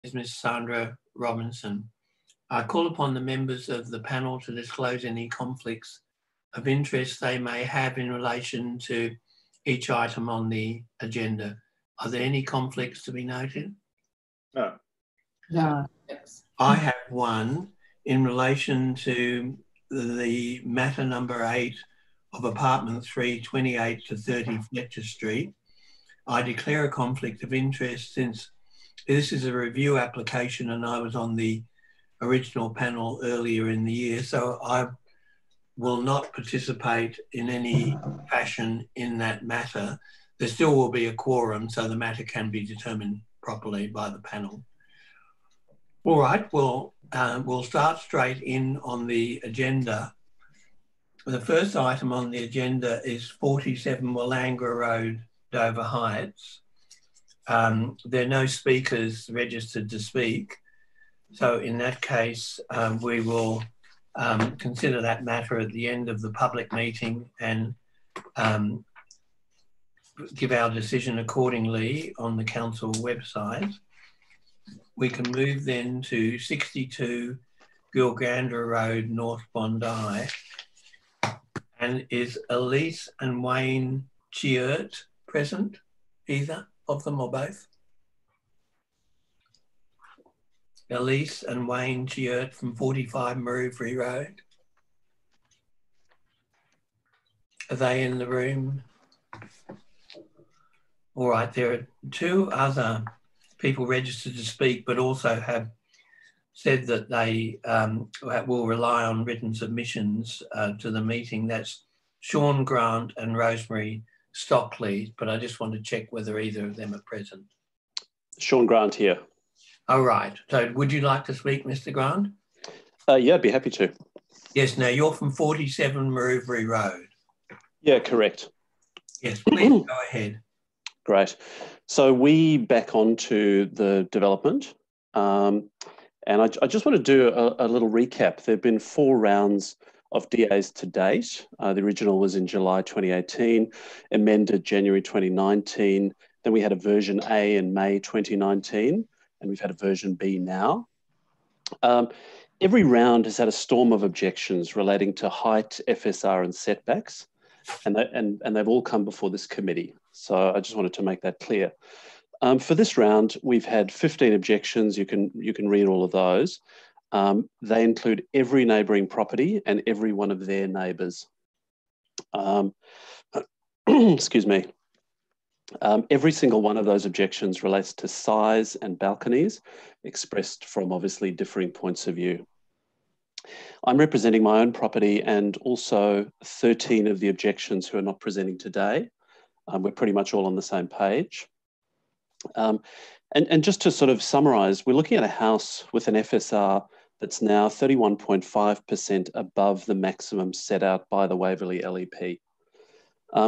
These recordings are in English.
is Ms. Sandra Robinson. I call upon the members of the panel to disclose any conflicts of interest they may have in relation to each item on the agenda. Are there any conflicts to be noted? No. No. I have one in relation to the matter number 8 of apartment 3, 28 to 30 Fletcher Street. I declare a conflict of interest since this is a review application and I was on the original panel earlier in the year, so I will not participate in any fashion in that matter. There still will be a quorum, so the matter can be determined properly by the panel. All right, we'll start straight in on the agenda. The first item on the agenda is 47 Willangra Road, Dover Heights. There are no speakers registered to speak. So in that case, we will consider that matter at the end of the public meeting and give our decision accordingly on the council website. We can move then to 62 Gilgandra Road, North Bondi. And is Elise and Wayne Chiert present, either of them or both? Elise and Wayne Chiert from 45 Maroubry Road. Are they in the room? All right, there are two other people registered to speak, but also have said that they will rely on written submissions to the meeting. That's Sean Grant and Rosemary Stockley, but I just want to check whether either of them are present. Sean Grant here. All right. So would you like to speak, Mr. Grant? Yeah, I'd be happy to. Yes. Now, you're from 47 Maroubry Road. Yeah, correct. Yes, please go ahead. Great. So we back onto the development. And I just want to do a little recap. There have been 4 rounds of DAs to date. The original was in July 2018, amended January 2019. Then we had a version A in May 2019. And we've had a version B now. Every round has had a storm of objections relating to height, FSR and setbacks, and they've all come before this committee. So I just wanted to make that clear. For this round, we've had 15 objections. You can read all of those. They include every neighbouring property and every one of their neighbours. Excuse me. Every single one of those objections relates to size and balconies, expressed from obviously differing points of view. I'm representing my own property and also 13 of the objections who are not presenting today. We're pretty much all on the same page. And just to sort of summarise, we're looking at a house with an FSR that's now 31.5% above the maximum set out by the Waverley LEP.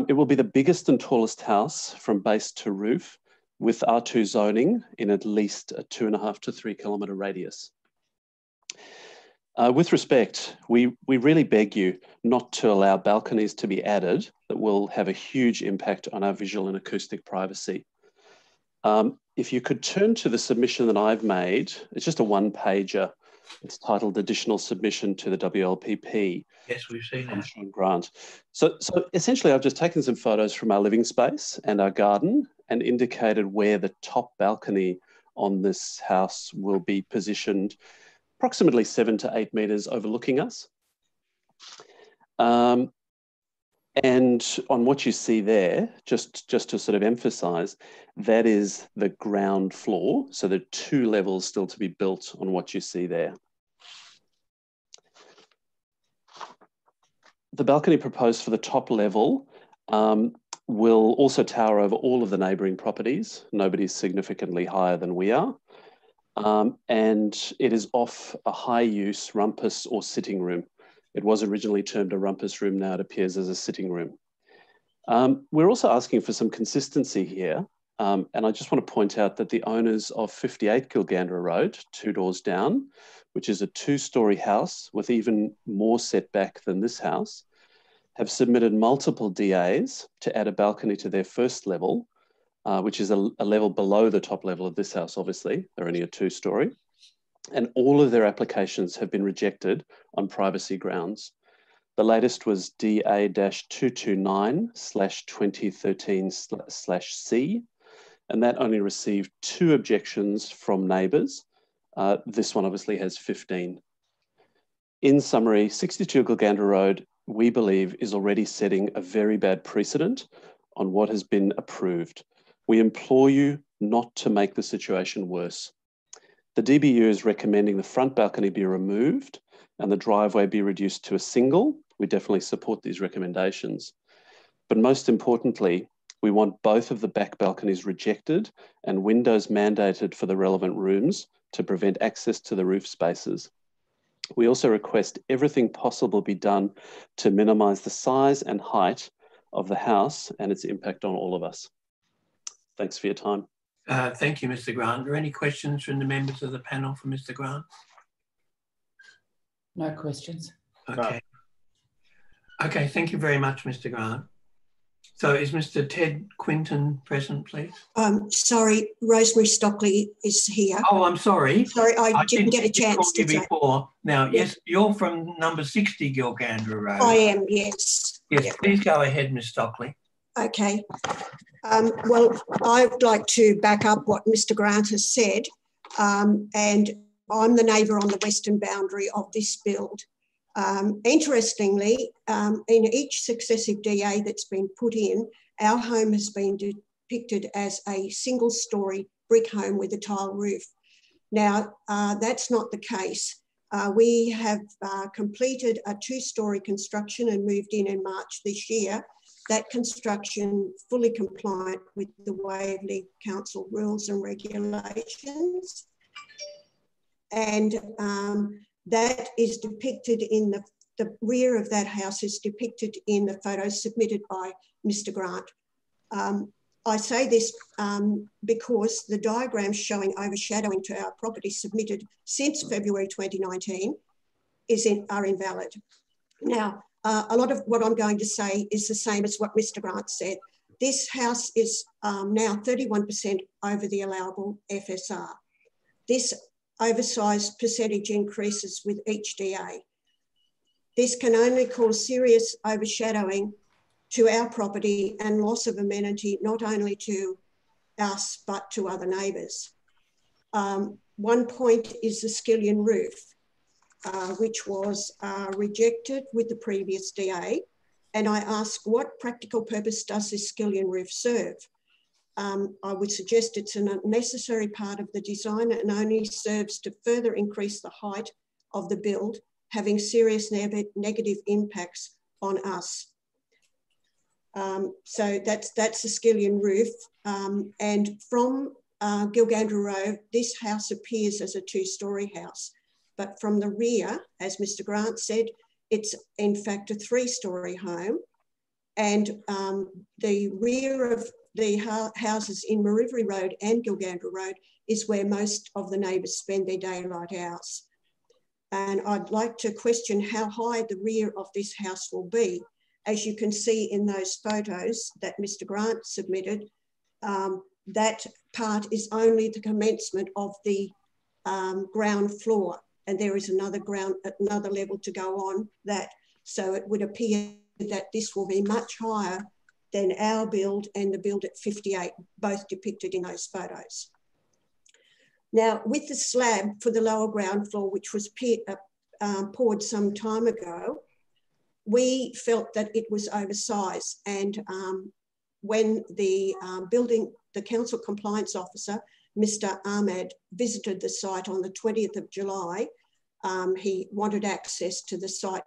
It will be the biggest and tallest house from base to roof with R2 zoning in at least a 2.5 to 3 kilometre radius. With respect, we really beg you not to allow balconies to be added that will have a huge impact on our visual and acoustic privacy. If you could turn to the submission that I've made, it's just a one-pager. It's titled Additional Submission to the WLPP. Yes, we've seen that. Sean Grant. So essentially, I've just taken some photos from our living space and our garden and indicated where the top balcony on this house will be positioned, approximately 7 to 8 metres overlooking us. And on what you see there, just to sort of emphasise, that is the ground floor. So there are 2 levels still to be built on what you see there. The balcony proposed for the top level will also tower over all of the neighbouring properties. Nobody's significantly higher than we are. And it is off a high-use rumpus or sitting room. It was originally termed a rumpus room, now it appears as a sitting room. We're also asking for some consistency here. And I just want to point out that the owners of 58 Gilgandra Road, 2 doors down, which is a 2-storey house with even more setback than this house, have submitted multiple DAs to add a balcony to their first level, which is a level below the top level of this house, obviously. They're only a 2-storey. And all of their applications have been rejected on privacy grounds. The latest was DA-229/2013/C, and that only received 2 objections from neighbours. This one obviously has 15. In summary, 62 Gilgandra Road, we believe, is already setting a very bad precedent on what has been approved. We implore you not to make the situation worse. The DBU is recommending the front balcony be removed and the driveway be reduced to a single. We definitely support these recommendations. But most importantly, we want both of the back balconies rejected and windows mandated for the relevant rooms to prevent access to the roof spaces. We also request everything possible be done to minimise the size and height of the house and its impact on all of us. Thanks for your time. Thank you, Mr. Grant. Are there any questions from the members of the panel for Mr. Grant? No questions. Okay. Okay, thank you very much, Mr. Grant. So is Mr. Ted Quinton present, please? Sorry, Rosemary Stockley is here. Oh, I'm sorry. Sorry, I didn't get a chance to say. Before. Now, Yeah. yes, you're from number 60 Gilgandra Road. I am, yes. Yes, Yeah. please go ahead, Ms. Stockley. Okay. Well, I'd like to back up what Mr. Grant has said, and I'm the neighbour on the western boundary of this build. Interestingly, in each successive DA that's been put in, our home has been depicted as a single-storey brick home with a tile roof. Now, that's not the case. We have completed a 2-storey construction and moved in March this year. That construction fully compliant with the Waverley Council rules and regulations. And that is depicted in the rear of that house is depicted in the photos submitted by Mr. Grant. I say this because the diagrams showing overshadowing to our property submitted since February 2019 are invalid. Now, a lot of what I'm going to say is the same as what Mr. Grant said. This house is now 31% over the allowable FSR. This oversized percentage increases with each DA. This can only cause serious overshadowing to our property and loss of amenity, not only to us, but to other neighbours. One point is the skillion roof, which was rejected with the previous DA. And I ask, what practical purpose does this skillion roof serve? I would suggest it's an unnecessary part of the design and only serves to further increase the height of the build, having serious negative impacts on us. So that's the skillion roof. And from Gilgandra Road, this house appears as a 2-storey house. But from the rear, as Mr. Grant said, it's in fact a 3-storey home. And the rear of the houses in Marivary Road and Gilgandra Road is where most of the neighbours spend their daylight hours. And I'd like to question how high the rear of this house will be. As you can see in those photos that Mr. Grant submitted, that part is only the commencement of the ground floor. And there is another level to go on that. So it would appear that this will be much higher than our build and the build at 58, both depicted in those photos. Now, with the slab for the lower ground floor, which was poured some time ago, we felt that it was oversized. And when the council compliance officer, Mr. Ahmed, visited the site on the 20th of July, he wanted access to the site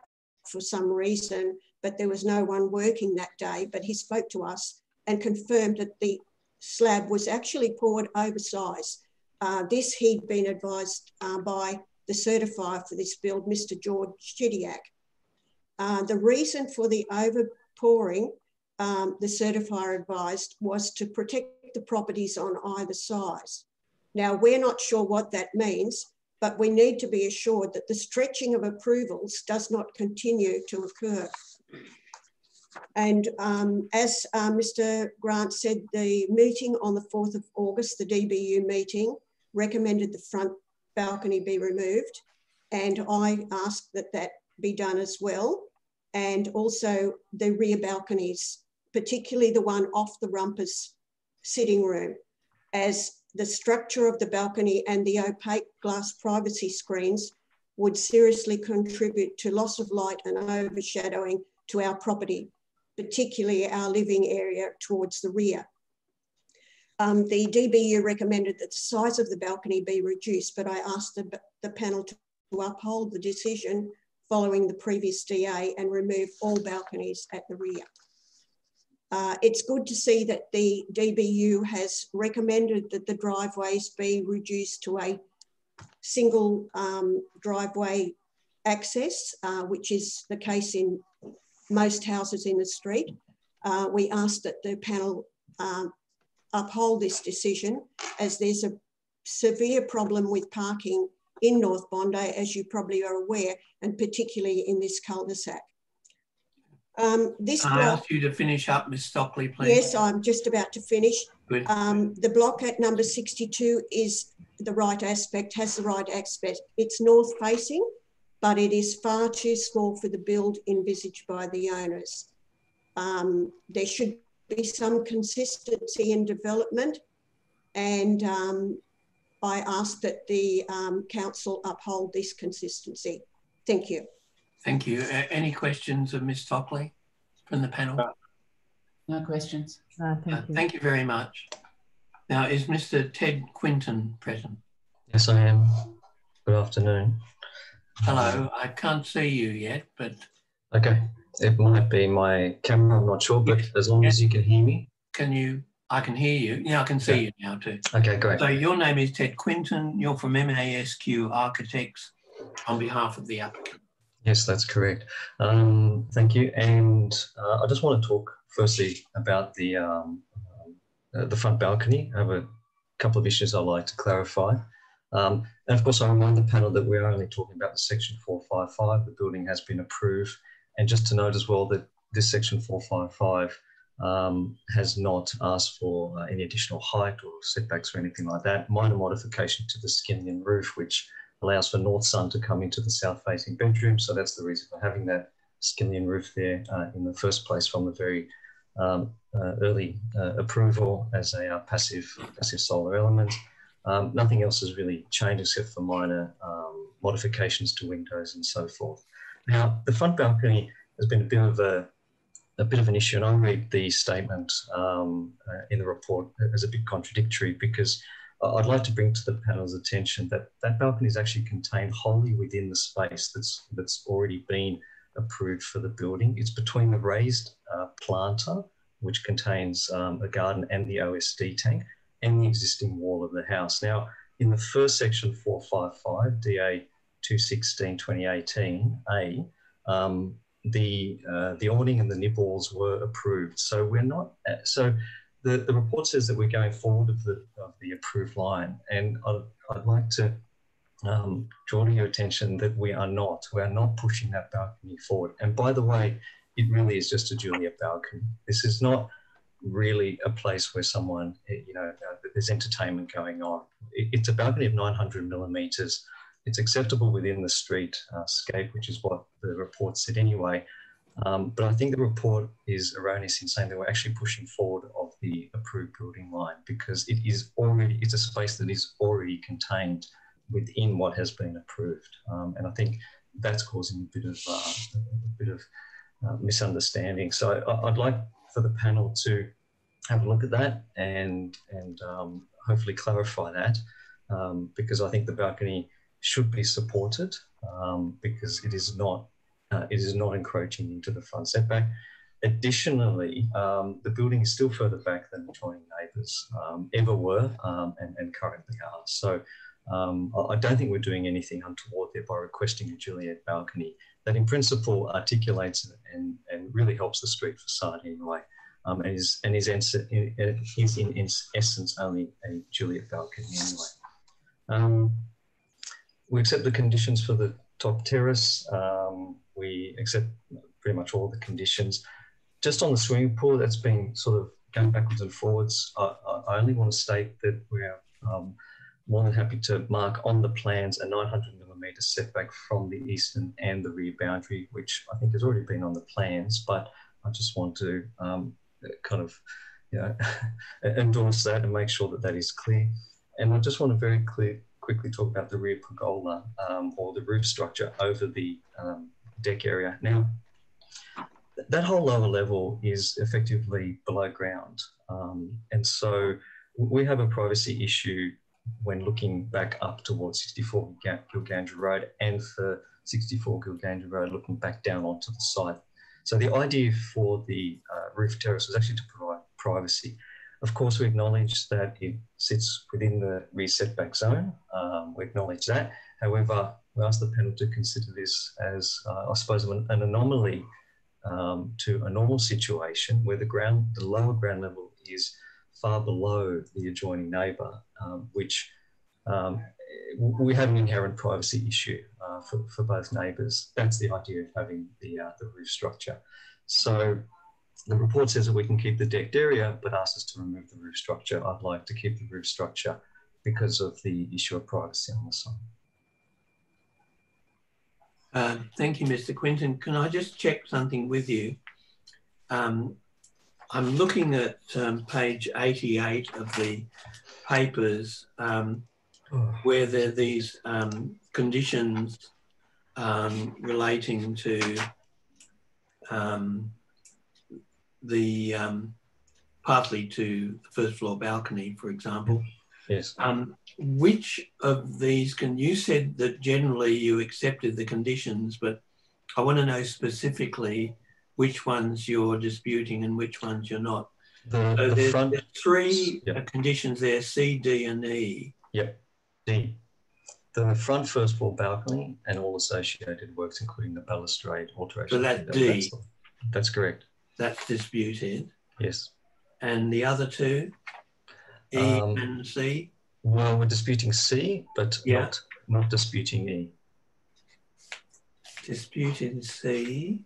for some reason, but there was no one working that day. But he spoke to us and confirmed that the slab was actually poured oversized. This he'd been advised by the certifier for this build, Mr. George Chidiak. The reason for the overpouring, the certifier advised, was to protect the properties on either side. Now, we're not sure what that means, but we need to be assured that the stretching of approvals does not continue to occur. And as Mr. Grant said, the meeting on the 4th of August, the DBU meeting, recommended the front balcony be removed. And I asked that that be done as well. And also the rear balconies, particularly the one off the Rumpus sitting room, as the structure of the balcony and the opaque glass privacy screens would seriously contribute to loss of light and overshadowing to our property, particularly our living area towards the rear. The DBU recommended that the size of the balcony be reduced, but I asked the panel to uphold the decision following the previous DA and remove all balconies at the rear. It's good to see that the DBU has recommended that the driveways be reduced to a single driveway access, which is the case in most houses in the street. We ask that the panel uphold this decision, as there's a severe problem with parking in North Bondi, as you probably are aware, and particularly in this cul-de-sac. I ask you to finish up, Ms. Stockley, please. Yes, I'm just about to finish. Good. The block at number 62 is the right aspect, has the right aspect. It's north facing, but it is far too small for the build envisaged by the owners. There should be some consistency in development, and I ask that the council uphold this consistency. Thank you. Thank you. Any questions of Ms. Stockley from the panel? No questions. Thank you. Thank you very much. Now, is Mr. Ted Quinton present? Yes, I am. Good afternoon. Hello. I can't see you yet, but... Okay. It might be my camera, I'm not sure, but as long as you can hear me. Can you... I can hear you. Yeah, I can see you now too. Okay, great. So your name is Ted Quinton. You're from MASQ Architects on behalf of the applicant. Yes, that's correct. Thank you. And I just want to talk firstly about the front balcony. I have a couple of issues I'd like to clarify. And of course, I remind the panel that we're only talking about the section 455. The building has been approved. And just to note as well that this section 455 has not asked for any additional height or setbacks or anything like that. Minor modification to the skillion roof, which allows for north sun to come into the south facing bedroom. So that's the reason for having that skillion roof there in the first place from the very early approval as a passive solar element. Nothing else has really changed except for minor modifications to windows and so forth. Now, the front balcony has been a bit of an issue, and I read the statement in the report as a bit contradictory, because I'd like to bring to the panel's attention that that balcony is actually contained wholly within the space that's already been approved for the building. It's between the raised planter, which contains a garden and the OSD tank, and the existing wall of the house. Now, in the first section 455, DA 216/2018A, the awning and the nibbles were approved. So we're not. So the report says that we're going forward of the approved line, and I'd like to draw to your attention that we are not pushing that balcony forward. And by the way, it really is just a Juliet balcony. This is not really a place where someone, there's entertainment going on. It's a balcony of 900 millimeters. It's acceptable within the street scape, which is what the report said anyway. But I think the report is erroneous in saying that we're actually pushing forward of the approved building line, because it's a space that is already contained within what has been approved. And I think that's causing a bit of misunderstanding. So I'd like for the panel to have a look at that and hopefully clarify that, because I think the balcony should be supported because it is not encroaching into the front setback. Additionally, the building is still further back than adjoining neighbours ever were and currently are. So I don't think we're doing anything untoward there by requesting a Juliet balcony that in principle articulates and really helps the street facade anyway, and is in essence only a Juliet balcony anyway. We accept the conditions for the top terrace. We accept pretty much all the conditions. just on the swimming pool, that's been sort of going backwards and forwards. I only want to state that we're more than happy to mark on the plans a 900mm setback from the eastern and the rear boundary, which I think has already been on the plans, but I just want to kind of, you know, endorse that and make sure that that is clear. And I just want to very quickly talk about the rear pergola or the roof structure over the deck area. Now, that whole lower level is effectively below ground. And so we have a privacy issue when looking back up towards 64 Gilgandra Road and for 64 Gilgandra Road looking back down onto the site. So the idea for the roof terrace was actually to provide privacy. Of course, we acknowledge that it sits within the rear setback zone. We acknowledge that. However, we ask the panel to consider this as, I suppose, an anomaly to a normal situation where the lower ground level is far below the adjoining neighbour, which we have an inherent privacy issue for both neighbours. That's the idea of having the roof structure. So the report says that we can keep the decked area, but asks us to remove the roof structure. I'd like to keep the roof structure because of the issue of privacy on the site. Thank you, Mr. Quinton. Can I just check something with you? I'm looking at page 88 of the papers where there are these conditions relating to the partly to the first floor balcony, for example. Yes. Which of these you said that generally you accepted the conditions, but I want to know specifically which ones you're disputing and which ones you're not. So there's three conditions there, C, D and E. Yep, D. The front first floor balcony and all associated works, including the balustrade alteration. So that's D. That's correct. That's disputed. Yes. And the other two, E and C? Well, we're disputing C, but not disputing E. Disputing C,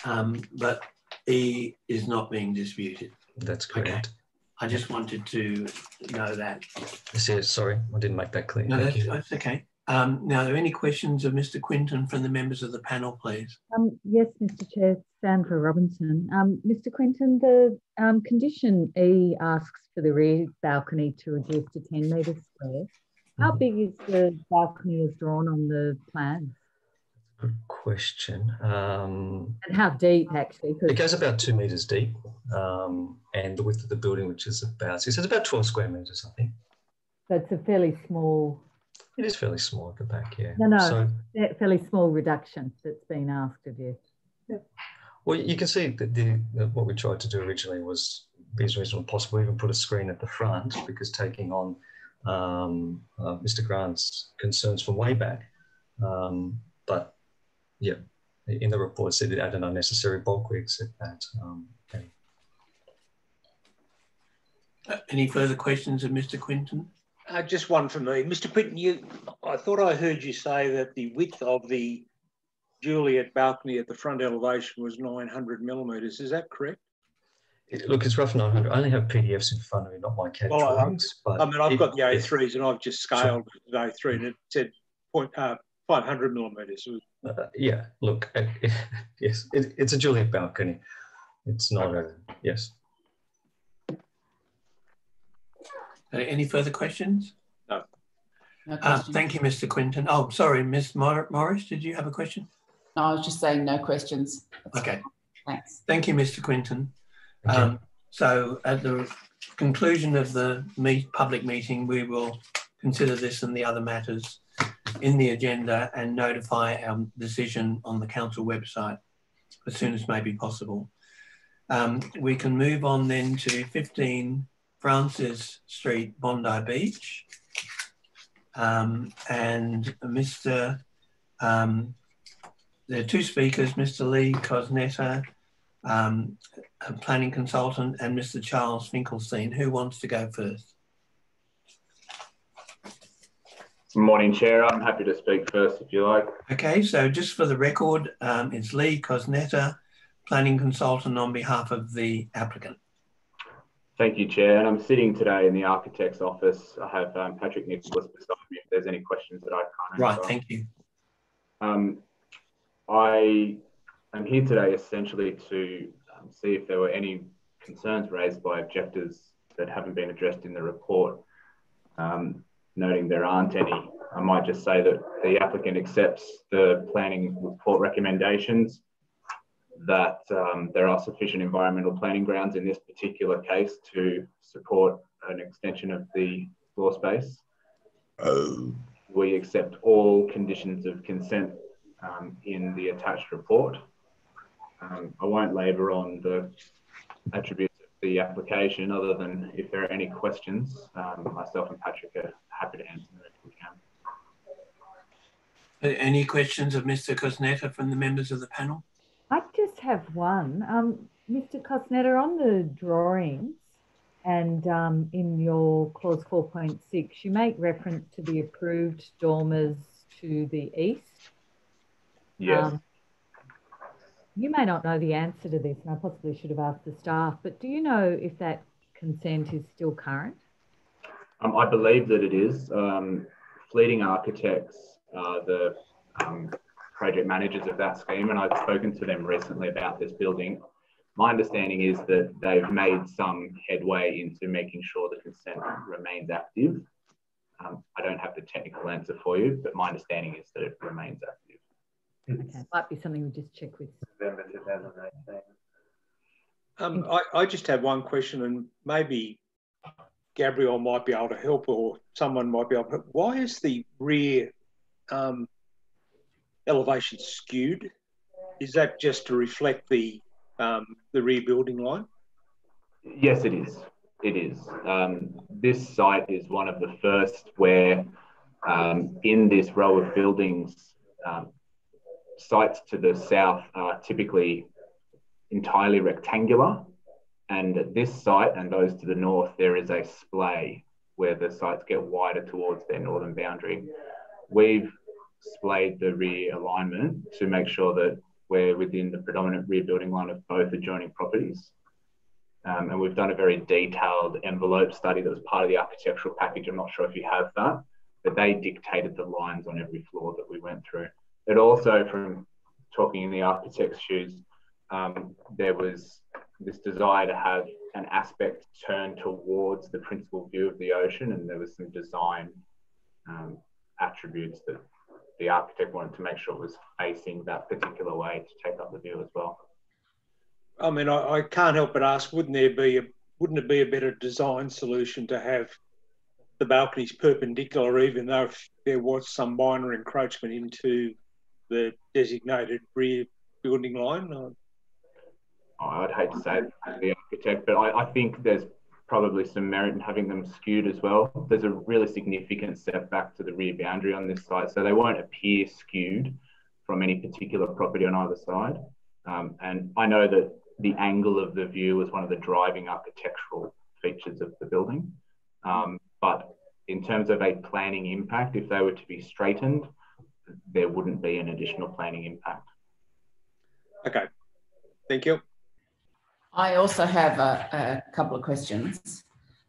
but E is not being disputed. That's correct. Okay. I just wanted to know that. Sorry, I didn't make that clear. No, that's okay. Now, are there any questions of Mr. Quinton from the members of the panel, please? Yes, Mr. Chair, Sandra Robinson. Mr. Quinton, the condition E asks for the rear balcony to reduce to 10 metres square. How big is the balcony as drawn on the plan? Good question. And how deep, actually? It goes about 2 metres deep, and the width of the building, which is about, it's about 12 square metres, I think. So it's a fairly small... It is fairly small at the back, yeah. No, so, fairly small reduction that's been asked of you. Yeah. Well, you can see that what we tried to do originally was be as reasonable as possible, even put a screen at the front, because taking on Mr. Grant's concerns from way back. But yeah, in the report it said it added unnecessary bulk. We accept that. Any further questions of Mr. Quinton? Just one for me. Mr. Quinton, I thought I heard you say that the width of the Juliet balcony at the front elevation was 900 millimetres. Is that correct? Look, it's rough 900. I only have PDFs in front of me, not my CAD drawings. But I mean, I've got the A3s and I've just scaled the A3 and it said 500 millimetres. Yeah, look, yes, it's a Juliet balcony. It's not yes. Any further questions? No questions. Thank you, Mr. Quinton. Oh, sorry, Ms. Morris, did you have a question? No, I was just saying no questions. That's okay. Fine. Thanks. Thank you, Mr. Quinton. So at the conclusion of the public meeting, we will consider this and the other matters in the agenda and notify our decision on the council website as soon as may be possible. We can move on then to 15 Francis Street, Bondi Beach. And there are two speakers, Mr. Lee Cosnetta, a planning consultant, and Mr. Charles Finkelstein. Who wants to go first? Good morning, Chair. I'm happy to speak first if you like. Okay, so just for the record, it's Lee Cosnetta, planning consultant on behalf of the applicant. Thank you, Chair. And I'm sitting today in the architect's office. I have Patrick Nicholas beside me if there's any questions that I can't answer. Right, thank you. I am here today essentially to see if there were any concerns raised by objectors that haven't been addressed in the report. Noting there aren't any, I might just say that the applicant accepts the planning report recommendations, that there are sufficient environmental planning grounds in this particular case to support an extension of the floor space. We accept all conditions of consent in the attached report. I won't labour on the attributes of the application other than if there are any questions, myself and Patrick are happy to answer them if we can. Any questions of Mr. Cosnetta from the members of the panel? I just have one. Mr. Cosnetta, on the drawings and in your clause 4.6, you make reference to the approved dormers to the east. Yes. You may not know the answer to this, and I possibly should have asked the staff, but do you know if that consent is still current? I believe that it is. Fleeting Architects are the project managers of that scheme, and I've spoken to them recently about this building. My understanding is that they've made some headway into making sure the consent remains active. I don't have the technical answer for you, but my understanding is that it remains active. Okay, might be something we just check with. November 2018. I just have one question, and maybe Gabrielle might be able to help, or someone might be able to help. Why is the rear elevation skewed? Is that just to reflect the rear building line? Yes, it is. It is. This site is one of the first where in this row of buildings, sites to the south are typically entirely rectangular. And at this site and those to the north, there is a splay where the sites get wider towards their northern boundary. We've splayed the rear alignment to make sure that we're within the predominant rear building line of both adjoining properties. And we've done a very detailed envelope study that was part of the architectural package. I'm not sure if you have that, but they dictated the lines on every floor that we went through. It also, from talking in the architect's shoes, there was this desire to have an aspect turned towards the principal view of the ocean, and there was some design attributes that the architect wanted to make sure it was facing that particular way to take up the view as well. I mean, I can't help but ask, wouldn't it be a better design solution to have the balconies perpendicular, even though if there was some minor encroachment into the designated rear building line? I'd hate to say it to the architect, but I think there's probably some merit in having them skewed as well. There's a really significant setback to the rear boundary on this site, so they won't appear skewed from any particular property on either side. And I know that the angle of the view is one of the driving architectural features of the building. But in terms of a planning impact, if they were to be straightened, there wouldn't be an additional planning impact. Okay, thank you. I also have a couple of questions.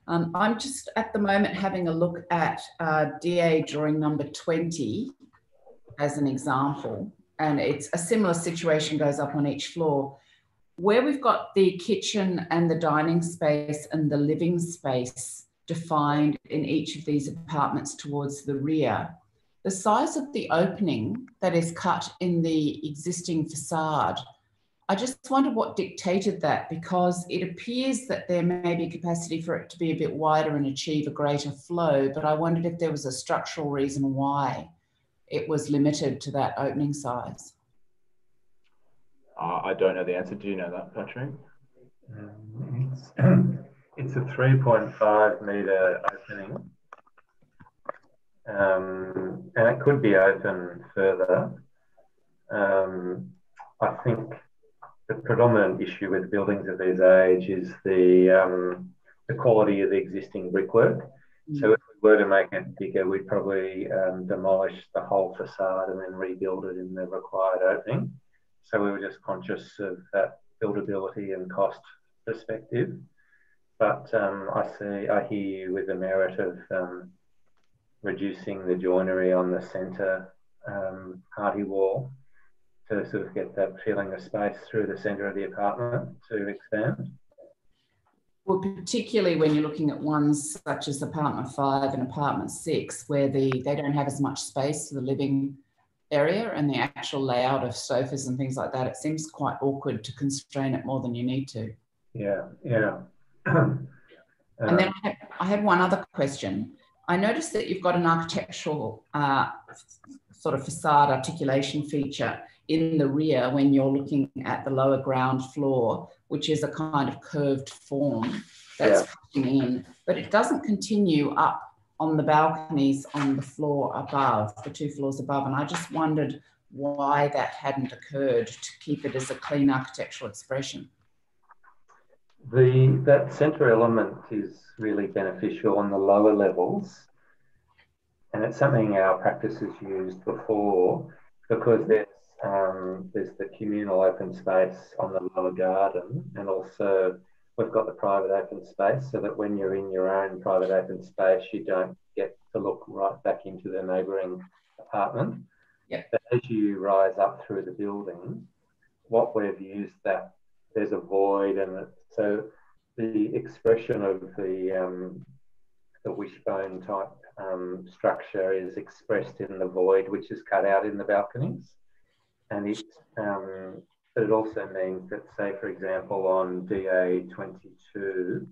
I'm just at the moment having a look at DA drawing number 20 as an example, and it's a similar situation goes up on each floor. Where we've got the kitchen and the dining space and the living space defined in each of these apartments towards the rear, the size of the opening that is cut in the existing facade, I just wonder what dictated that, because it appears that there may be capacity for it to be a bit wider and achieve a greater flow, but I wondered if there was a structural reason why it was limited to that opening size. I don't know the answer. Do you know that, Patrick? It's a 3.5 metre opening, and it could be open further. I think the predominant issue with buildings of this age is the quality of the existing brickwork. So if we were to make it bigger, we'd probably demolish the whole facade and then rebuild it in the required opening. So we were just conscious of that buildability and cost perspective. But I hear you with the merit of reducing the joinery on the centre party wall to sort of get that feeling of space through the centre of the apartment to expand. Well, particularly when you're looking at ones such as apartment 5 and apartment 6, where they don't have as much space for the living area and the actual layout of sofas and things like that, it seems quite awkward to constrain it more than you need to. Yeah, yeah. And then I had one other question. I noticed that you've got an architectural sort of facade articulation feature in the rear when you're looking at the lower ground floor, which is a kind of curved form that's coming in, but it doesn't continue up on the balconies on the floor above, the 2 floors above. And I just wondered why that hadn't occurred to keep it as a clean architectural expression. That centre element is really beneficial on the lower levels, and it's something our practice has used before because there's the communal open space on the lower garden, and also we've got the private open space, so that when you're in your own private open space, you don't get to look right back into the neighbouring apartment. Yep. But as you rise up through the building, what we've used that there's a void, and so the expression of the wishbone type structure is expressed in the void, which is cut out in the balconies. And it also means that, say, for example, on DA22,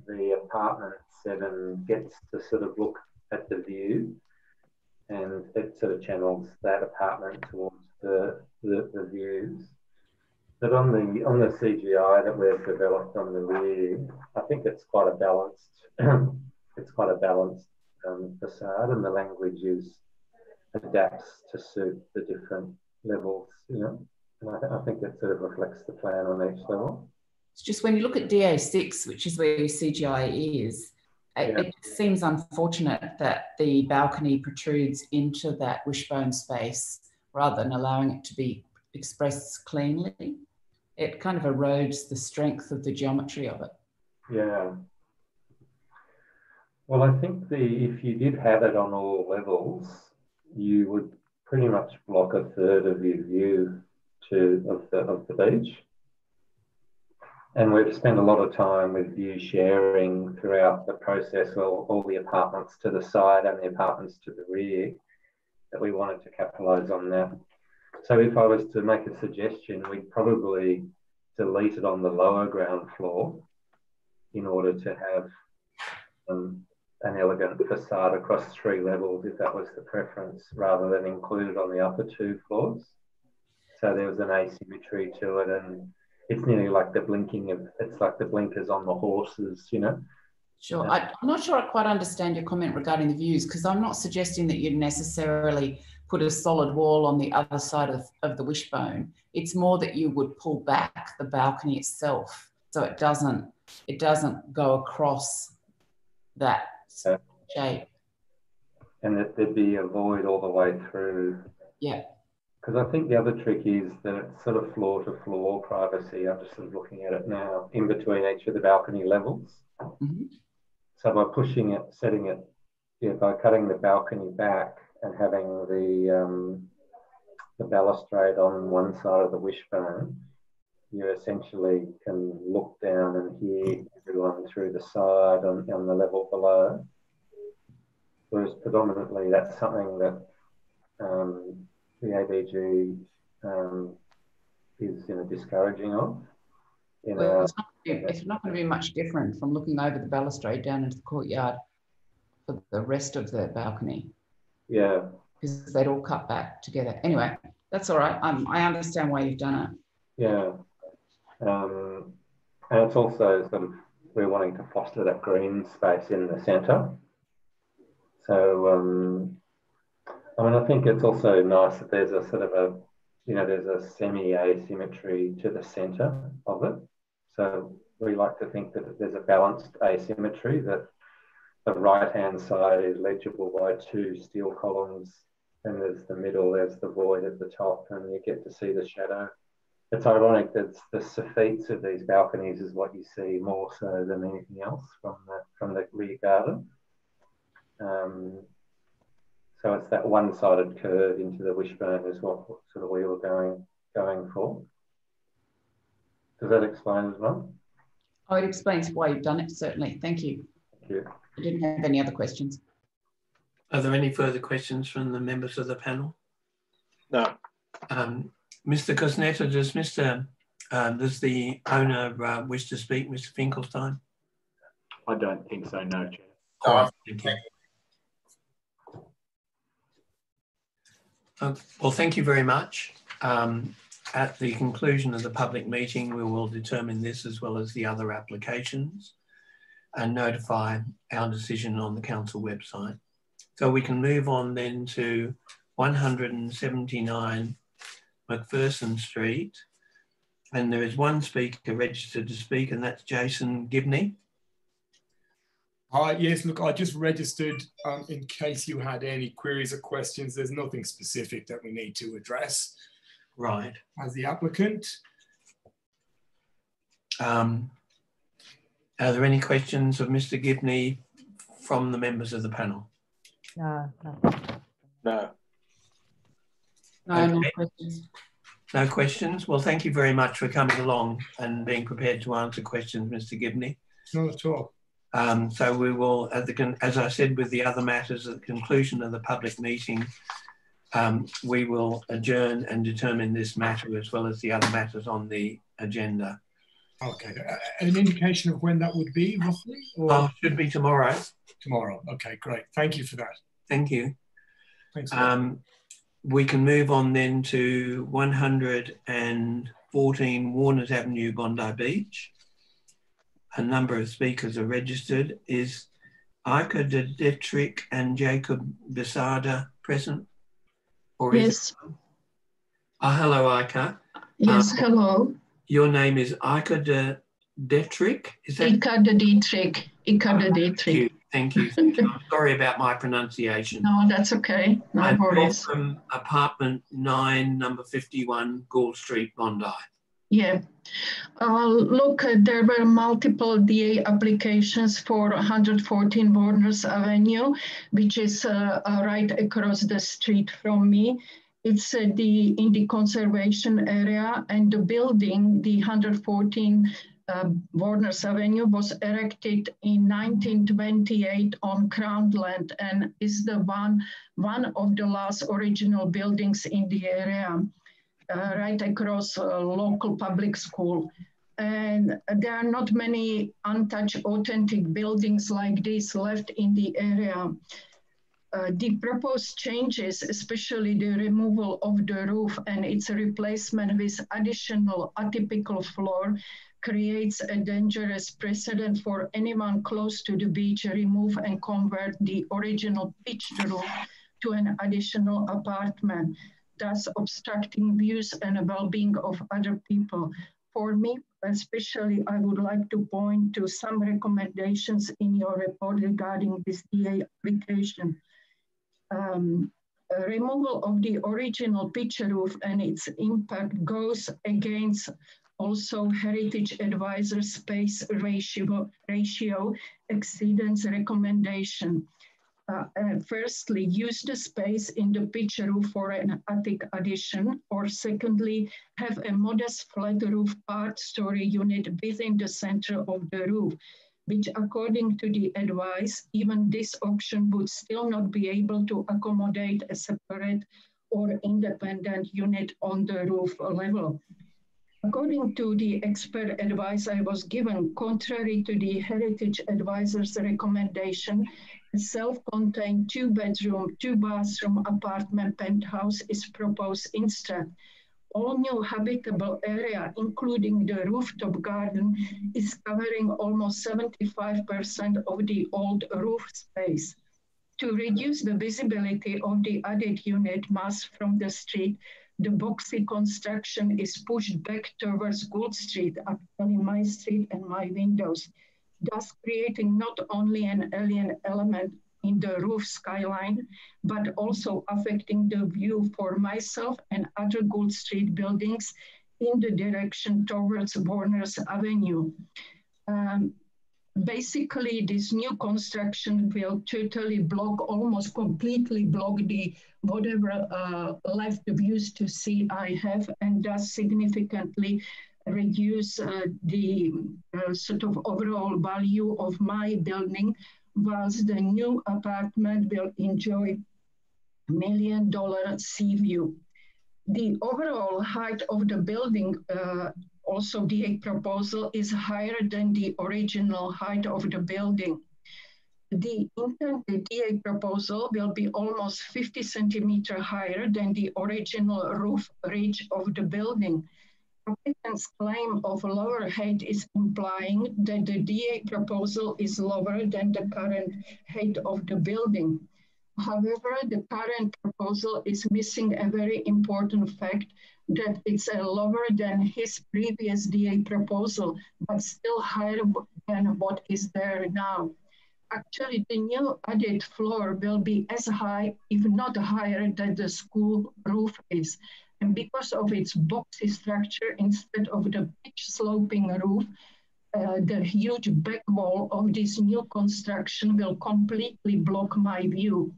the apartment 7 gets to sort of look at the view, and it sort of channels that apartment towards the views. But on the CGI that we've developed on the rear, I think it's quite a balanced facade, and the language adapts to suit the different levels, And I think that sort of reflects the plan on each level. It's just when you look at DA6, which is where your CGI is, it seems unfortunate that the balcony protrudes into that wishbone space rather than allowing it to be expressed cleanly. It kind of erodes the strength of the geometry of it. Yeah. Well, I think if you did have it on all levels, you would pretty much block a third of your view of the beach. And we've spent a lot of time with view sharing throughout the process, all the apartments to the side and the apartments to the rear, that we wanted to capitalise on that. So if I was to make a suggestion, we'd probably delete it on the lower ground floor in order to have an elegant facade across 3 levels, if that was the preference, rather than include it on the upper 2 floors. So there was an asymmetry to it, and it's nearly like it's like the blinkers on the horses, Sure. I'm not sure I quite understand your comment regarding the views, because I'm not suggesting that you'd necessarily put a solid wall on the other side of the wishbone. It's more that you would pull back the balcony itself so it doesn't go across that shape. And that there'd be a void all the way through. Yeah. Because I think the other trick is that it's sort of floor to floor privacy. I'm just sort of looking at it now, in between each of the balcony levels. Mm-hmm. So by pushing it, setting it, by cutting the balcony back and having the balustrade on one side of the wishbone, you essentially can look down and hear everyone through the side on the level below. Whereas predominantly that's something that the ABG is discouraging of. It's not going to be much different from looking over the balustrade down into the courtyard for the rest of the balcony. Yeah. Because they'd all cut back together. Anyway, that's all right. I understand why you've done it. Yeah. And it's also sort of, we're wanting to foster that green space in the centre. So, I think it's also nice that there's a sort of there's a semi-asymmetry to the centre of it. So we like to think that there's a balanced asymmetry, that the right-hand side is legible by 2 steel columns, and there's the middle, there's the void at the top, and you get to see the shadow it's ironic that the soffits of these balconies is what you see more so than anything else from the rear garden. So it's that one-sided curve into the wishbone is what sort of we were going for. Does that explain as well? Oh, it explains why you've done it, certainly. Thank you. Thank you. I didn't have any other questions. Are there any further questions from the members of the panel? No. Mr. Cosnetta, does the owner wish to speak, Mr. Finkelstein? I don't think so, no, Chair. All right, thank you. Well, thank you very much. At the conclusion of the public meeting, we will determine this as well as the other applications and notify our decision on the council website. So we can move on then to 179 McPherson Street. And there is one speaker registered to speak, and that's Jason Gibney. Hi, yes, look, I just registered in case you had any queries or questions. There's nothing specific that we need to address. Right. As the applicant. Are there any questions of Mr. Gibney from the members of the panel? No. No. No, no questions. No questions? Well, thank you very much for coming along and being prepared to answer questions, Mr. Gibney. Not at all. So we will, as I said with the other matters, at the conclusion of the public meeting, we will adjourn and determine this matter as well as the other matters on the agenda. Okay. An indication of when that would be, roughly? Or? Should be tomorrow. Tomorrow. Okay, great. Thank you for that. Thank you. Thanks. We can move on then to 114 Warners Avenue, Bondi Beach. A number of speakers are registered. Is Ika de Detrick and Jacob Besada present? Or yes. Hello, Ika. Yes, hello. Your name is Ika de Detrick? Is that? Ika de Detrick. Ika de Detrick. Thank you. I'm sorry about my pronunciation. No, that's okay. No worries. From apartment 9, number 51, Gould Street, Bondi. Yeah. Look, there were multiple DA applications for 114 Warners Avenue, which is right across the street from me. It's in the conservation area, and the building, the 114 Warners Avenue, was erected in 1928 on Crown land and is the one of the last original buildings in the area. Right across a local public school. And there are not many untouched authentic buildings like this left in the area. The proposed changes, especially the removal of the roof and its replacement with additional atypical floor, creates a dangerous precedent for anyone close to the beach to remove and convert the original pitched roof to an additional apartment, thus obstructing views and well-being of other people. For me, especially, I would like to point to some recommendations in your report regarding this DA application. Removal of the original pitch roof and its impact goes against also Heritage Advisor space ratio exceedance recommendation. Firstly, use the space in the pitch roof for an attic addition, or secondly, have a modest flat roof part-story unit within the center of the roof, which according to the advice, even this option would still not be able to accommodate a separate or independent unit on the roof level. According to the expert advice I was given, contrary to the Heritage Advisor's recommendation, a self-contained 2-bedroom, 2-bathroom apartment penthouse is proposed instead. All new habitable area, including the rooftop garden, is covering almost 75% of the old roof space. To reduce the visibility of the added unit mass from the street, the boxy construction is pushed back towards Gould Street, actually my street and my windows, thus creating not only an alien element in the roof skyline, but also affecting the view for myself and other Gould Street buildings in the direction towards Warners Avenue. Basically, this new construction will totally block, almost completely block the whatever left views to see I have, and thus significantly reduce the sort of overall value of my building, whilst the new apartment will enjoy $1 million sea view. The overall height of the building, also the proposal, is higher than the original height of the building. The DA proposal will be almost 50 centimeters higher than the original roof ridge of the building. Applicant's claim of lower height is implying that the DA proposal is lower than the current height of the building. However, the current proposal is missing a very important fact, that it's lower than his previous DA proposal, but still higher than what is there now. Actually, the new added floor will be as high, if not higher, than the school roof is. And because of its boxy structure, instead of the pitch sloping roof, the huge back wall of this new construction will completely block my view.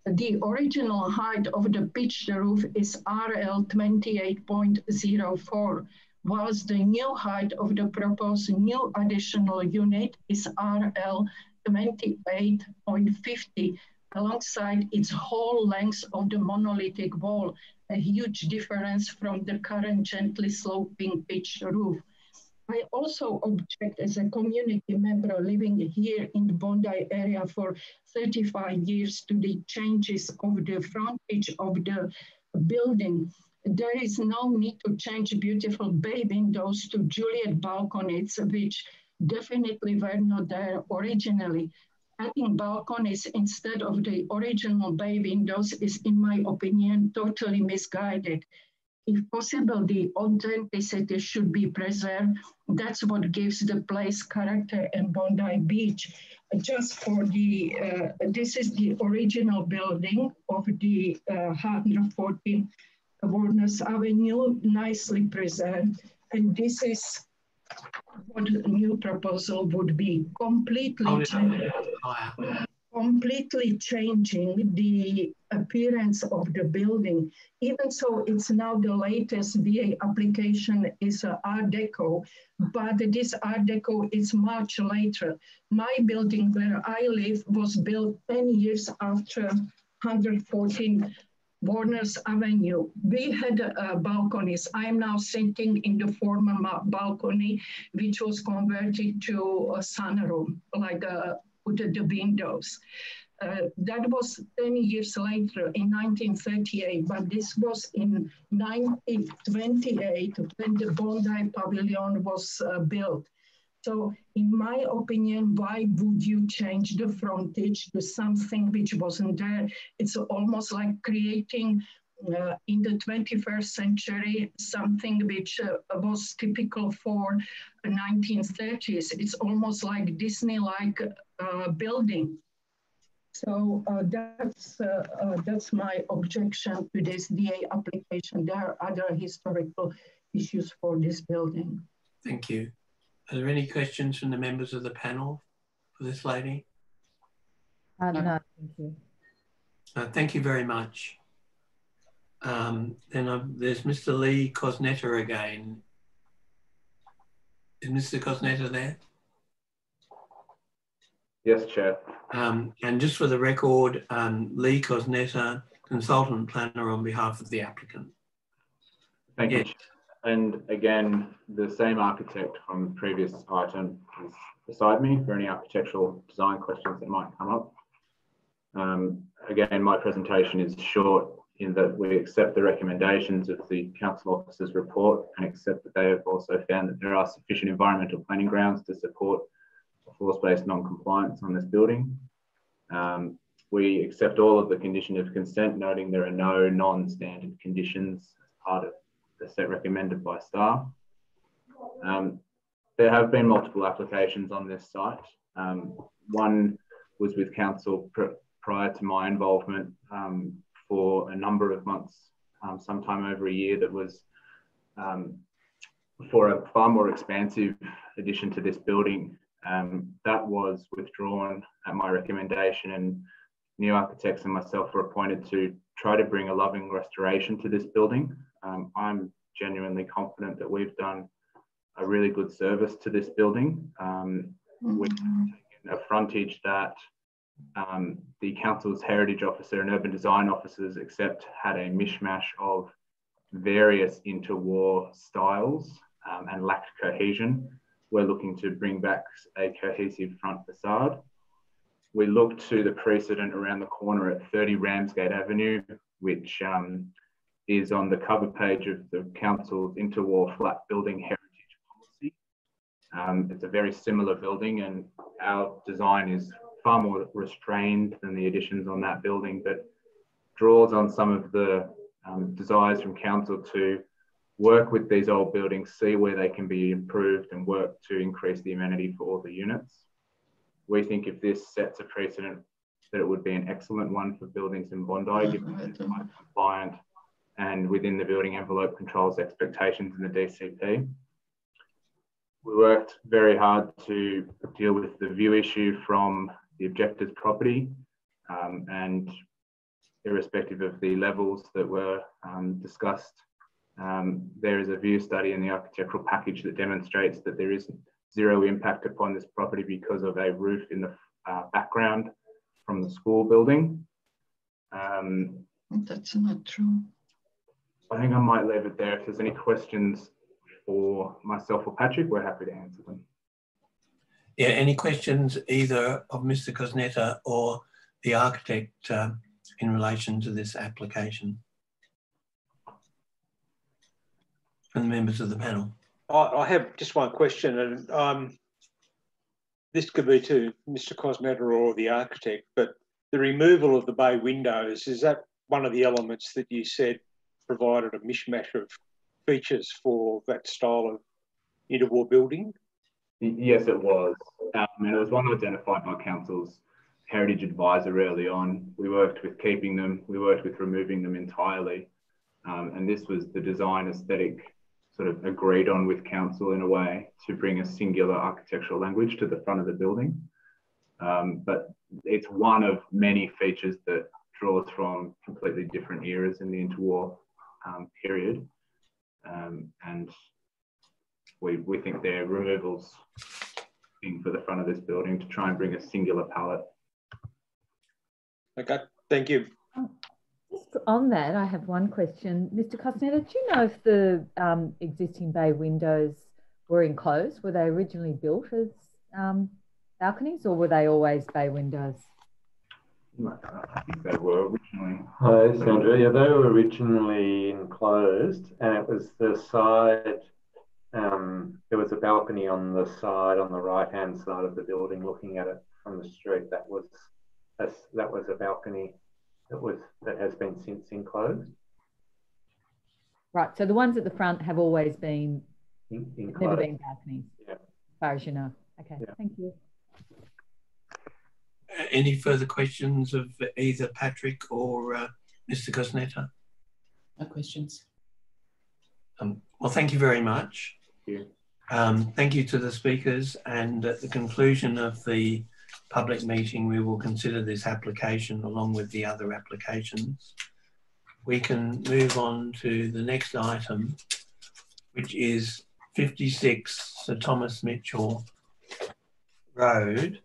The original height of the pitched roof is RL 28.04, whilst the new height of the proposed new additional unit is RL 28.50, alongside its whole length of the monolithic wall, a huge difference from the current gently sloping pitched roof. I also object, as a community member living here in the Bondi area for 35 years, to the changes of the frontage of the building. There is no need to change beautiful bay windows to Juliet balconies, which definitely were not there originally. Adding balconies instead of the original bay windows is, in my opinion, totally misguided. If possible, the authenticity should be preserved. That's what gives the place character in Bondi Beach. Just for the, this is the original building of the 114 Warners Avenue, nicely preserved. And this is what the new proposal would be, completely changing the appearance of the building. Even so, it's now the latest DA application is Art Deco, but this Art Deco is much later. My building where I live was built 10 years after 114 Warners Avenue. We had balconies. I'm now sitting in the former balcony, which was converted to a sunroom, like with the windows. That was 10 years later in 1938, but this was in 1928 when the Bondi Pavilion was built. So in my opinion, why would you change the frontage to something which wasn't there? It's almost like creating in the 21st century something which was typical for the 1930s. It's almost like Disney-like building. So that's my objection to this DA application. There are other historical issues for this building. Thank you. Are there any questions from the members of the panel for this lady? No, thank you. Thank you very much. There's Mr. Lee Cosnetta again. Is Mr. Cosnetta there? Yes, Chair. And just for the record, Lee Cosnetta, consultant planner on behalf of the applicant. Thank you. And again, the same architect from the previous item is beside me for any architectural design questions that might come up. Again, my presentation is short in that we accept the recommendations of the council officer's report and accept that they have also found that there are sufficient environmental planning grounds to support floor space non-compliance on this building. We accept all of the condition of consent, noting there are no non-standard conditions as part of the set recommended by staff. There have been multiple applications on this site. One was with council prior to my involvement for a number of months, sometime over a year, that was for a far more expansive addition to this building. That was withdrawn at my recommendation, and New Architects and myself were appointed to try to bring a loving restoration to this building. I'm genuinely confident that we've done a really good service to this building. We've taken a frontage that the council's heritage officer and urban design officers had a mishmash of various interwar styles and lacked cohesion. We're looking to bring back a cohesive front facade. We looked to the precedent around the corner at 30 Ramsgate Avenue, which is on the cover page of the council's interwar flat building heritage policy. It's a very similar building, and our design is far more restrained than the additions on that building, but draws on some of the desires from council to work with these old buildings, see where they can be improved, and work to increase the amenity for all the units. We think if this sets a precedent, that it would be an excellent one for buildings in Bondi, given that it's quite compliant and within the building envelope controls expectations in the DCP. We worked very hard to deal with the view issue from the objector's property, and irrespective of the levels that were discussed, there is a view study in the architectural package that demonstrates that there is zero impact upon this property because of a roof in the background from the school building. That's not true. I think I might leave it there. If there's any questions for myself or Patrick, we're happy to answer them. Yeah, any questions either of Mr. Cosnetta or the architect in relation to this application from the members of the panel? I have just one question, and this could be to Mr. Cosnetta or the architect, but the removal of the bay windows, is that one of the elements that you said provided a mishmash of features for that style of interwar building? Yes, it was. And it was one identified by council's heritage advisor early on. We worked with keeping them, we worked with removing them entirely. And this was the design aesthetic sort of agreed on with council in a way to bring a singular architectural language to the front of the building. But it's one of many features that draws from completely different eras in the interwar period. And we think they're removals for the front of this building to try and bring a singular palette. Okay, thank you. Just on that, I have one question. Mr. Cosnetta, do you know if the existing bay windows were enclosed? Were they originally built as balconies, or were they always bay windows? I think they were originally. Hi, Sandra. Yeah, they were originally enclosed, and it was the side. There was a balcony on the side, on the right-hand side of the building, looking at it from the street. That was a balcony that has been since enclosed. Right. So the ones at the front have always been enclosed. Never been balconies, yeah, as far as you know. Okay. Yeah. Thank you. Any further questions of either Patrick or Mr. Cosnetta? No questions. Well, thank you very much. Thank you. Thank you to the speakers, and at the conclusion of the public meeting, we will consider this application along with the other applications. We can move on to the next item, which is 56 Sir Thomas Mitchell Road.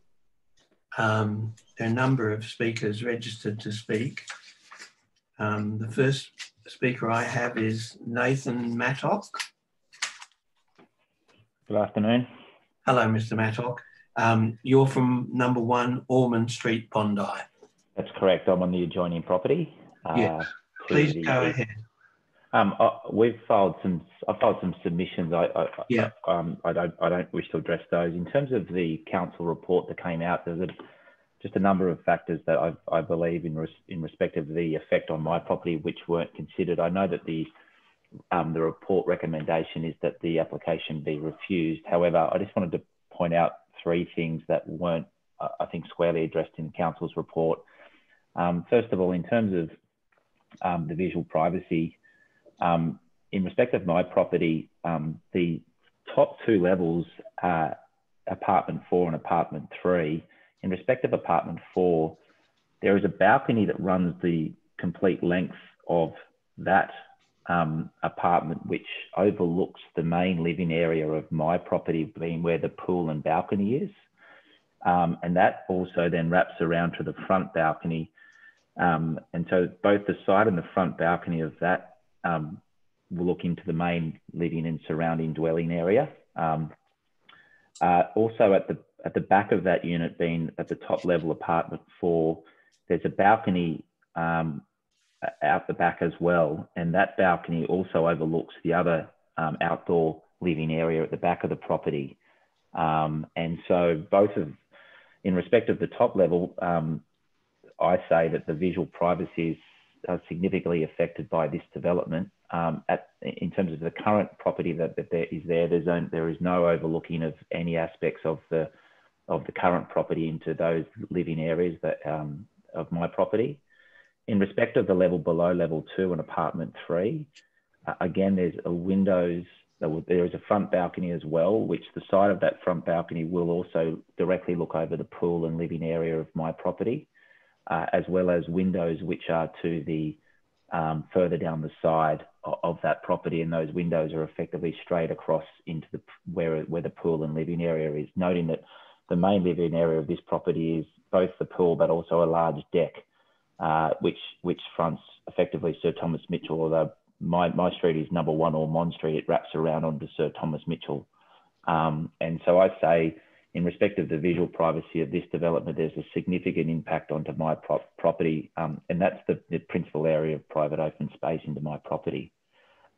There are a number of speakers registered to speak. The first speaker I have is Nathan Mattock. Good afternoon. Hello, Mr. Mattock. You're from number 1 Ormond Street, Bondi. That's correct. I'm on the adjoining property. Yes. Please go ahead. We've filed some. I filed some submissions. I don't wish to address those. In terms of the council report that came out, there's just a number of factors that I believe in respect of the effect on my property which weren't considered. I know that the report recommendation is that the application be refused. However, I just wanted to point out 3 things that weren't, I think, squarely addressed in council's report. First of all, in terms of the visual privacy, in respect of my property, the top two levels are apartment 4 and apartment 3. In respect of apartment 4, there is a balcony that runs the complete length of that apartment, which overlooks the main living area of my property, being where the pool and balcony is. And that also then wraps around to the front balcony. And so both the side and the front balcony of that will look into the main living and surrounding dwelling area. Also at the back of that unit, being at the top level apartment 4, there's a balcony out the back as well. And that balcony also overlooks the other outdoor living area at the back of the property. And so in respect of the top level, I say that the visual privacy is significantly affected by this development. In terms of the current property that there is no overlooking of any aspects of the current property into those living areas of my property. In respect of the level below level 2 and apartment 3, again, there is a front balcony as well, which the side of that front balcony will also directly look over the pool and living area of my property, as well as windows which are to the further down the side of that property, and those windows are effectively straight across into where the pool and living area is. Noting that the main living area of this property is both the pool but also a large deck, which fronts effectively Sir Thomas Mitchell. Although my street is number 1 Ormond Street, it wraps around onto Sir Thomas Mitchell. And so I say, in respect of the visual privacy of this development, there's a significant impact onto my property, and that's the principal area of private open space into my property.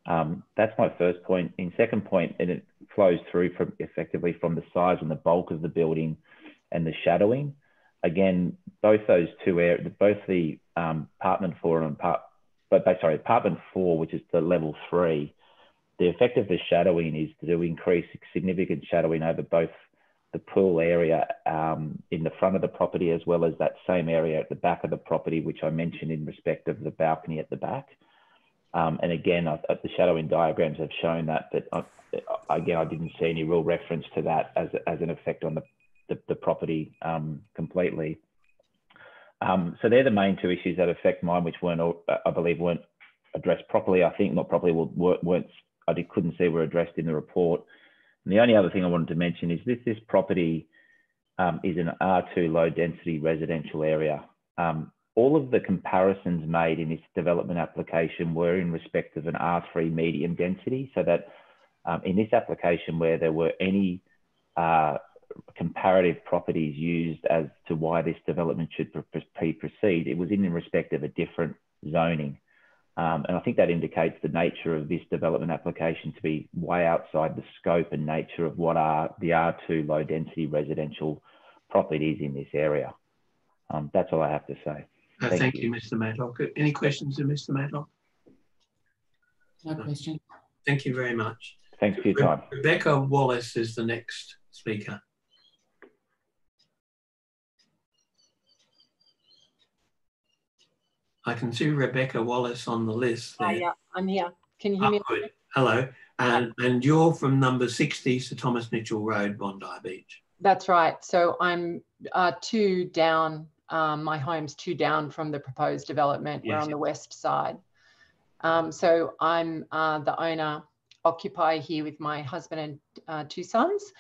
That's my first point. In second point, and it flows through effectively from the size and the bulk of the building and the shadowing. Again, both those two areas, both the apartment 4 and apartment 4, which is the level 3, the effect of the shadowing is to increase significant shadowing over both the pool area in the front of the property, as well as that same area at the back of the property, which I mentioned in respect of the balcony at the back. And again, the shadowing diagrams have shown that, but again, I didn't see any real reference to that as an effect on the property completely. So they're the main two issues that affect mine, which I believe weren't addressed properly. I think not properly, couldn't see were addressed in the report. And the only other thing I wanted to mention is this property is an R2 low density residential area. All of the comparisons made in this development application were in respect of an R3 medium density, so that in this application where there were any comparative properties used as to why this development should proceed, it was in respect of a different zoning. And I think that indicates the nature of this development application to be way outside the scope and nature of what are the R2 low density residential properties in this area. That's all I have to say. Thank you, Mr. Matlock. Any questions of Mr. Matlock? No question. Thank you very much. Thanks for your time. Rebecca Wallace is the next speaker. I can see Rebecca Wallace on the list there. Yeah, I'm here. Can you hear me? Good. Hello. And you're from number 60, Sir Thomas Mitchell Road, Bondi Beach. That's right. So I'm 2 down. My home's 2 down from the proposed development. Yes. We're on the west side. So I'm the owner, occupier here with my husband and 2 sons.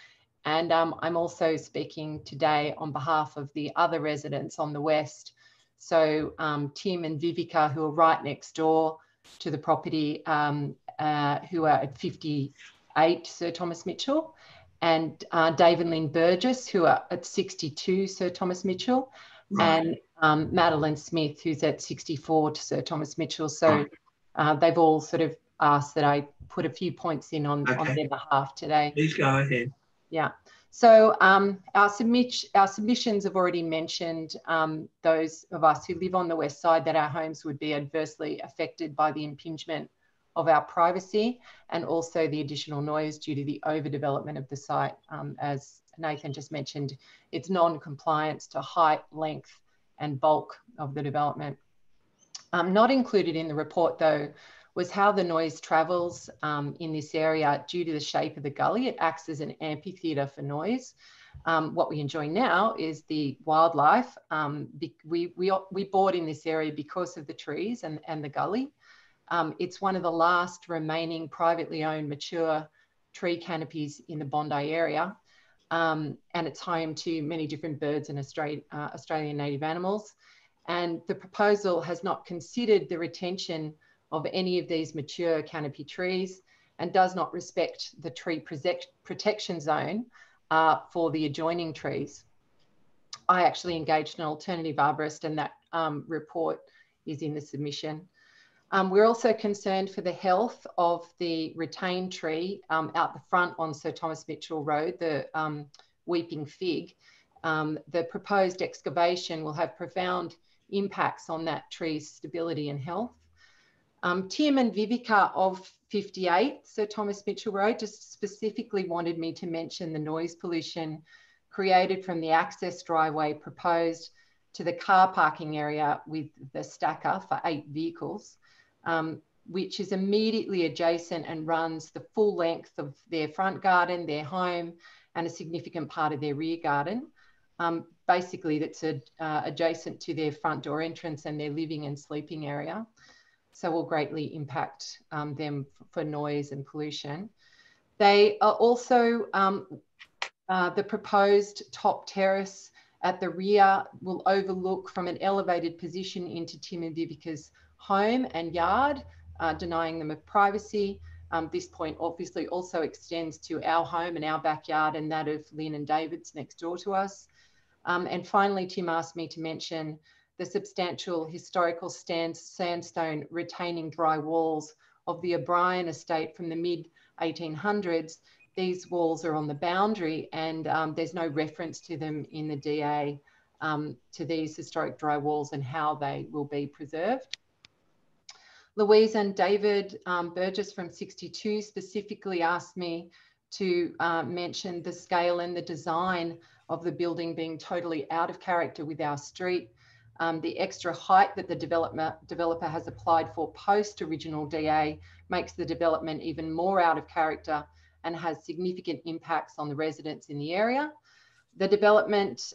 And I'm also speaking today on behalf of the other residents on the west. So Tim and Vivica, who are right next door to the property, who are at 58 Sir Thomas Mitchell, and Dave and Lynn Burgess, who are at 62 Sir Thomas Mitchell, right. And Madeline Smith, who's at 64 to Sir Thomas Mitchell. So they've all sort of asked that I put a few points in on their behalf today. Please go ahead. Yeah. So our submissions have already mentioned those of us who live on the west side that our homes would be adversely affected by the impingement of our privacy and also the additional noise due to the overdevelopment of the site. As Nathan just mentioned, it's non-compliance to height, length and bulk of the development. Not included in the report though was how the noise travels in this area due to the shape of the gully. It acts as an amphitheatre for noise. What we enjoy now is the wildlife. We board in this area because of the trees and the gully. It's one of the last remaining privately owned mature tree canopies in the Bondi area. And it's home to many different birds and Australian native animals. And the proposal has not considered the retention of any of these mature canopy trees and does not respect the tree protection zone for the adjoining trees. I actually engaged an alternative arborist, and that report is in the submission. We're also concerned for the health of the retained tree out the front on Sir Thomas Mitchell Road, the weeping fig. The proposed excavation will have profound impacts on that tree's stability and health. Tim and Vivica of 58 Sir Thomas Mitchell Road just specifically wanted me to mention the noise pollution created from the access driveway proposed to the car parking area with the stacker for 8 vehicles, which is immediately adjacent and runs the full length of their front garden, their home, and a significant part of their rear garden. Basically, that's adjacent to their front door entrance and their living and sleeping area. So will greatly impact them for noise and pollution. They are also, the proposed top terrace at the rear will overlook from an elevated position into Tim and Vivica's home and yard, denying them of privacy. This point obviously also extends to our home and our backyard and that of Lynn and David's next door to us. And finally, Tim asked me to mention the substantial historical sandstone retaining dry walls of the O'Brien estate from the mid-1800s. These walls are on the boundary and there's no reference to them in the DA to these historic dry walls and how they will be preserved. Louise and David Burgess from 62 specifically asked me to mention the scale and the design of the building being totally out of character with our street. The extra height that the developer has applied for post-original DA makes the development even more out of character and has significant impacts on the residents in the area. The development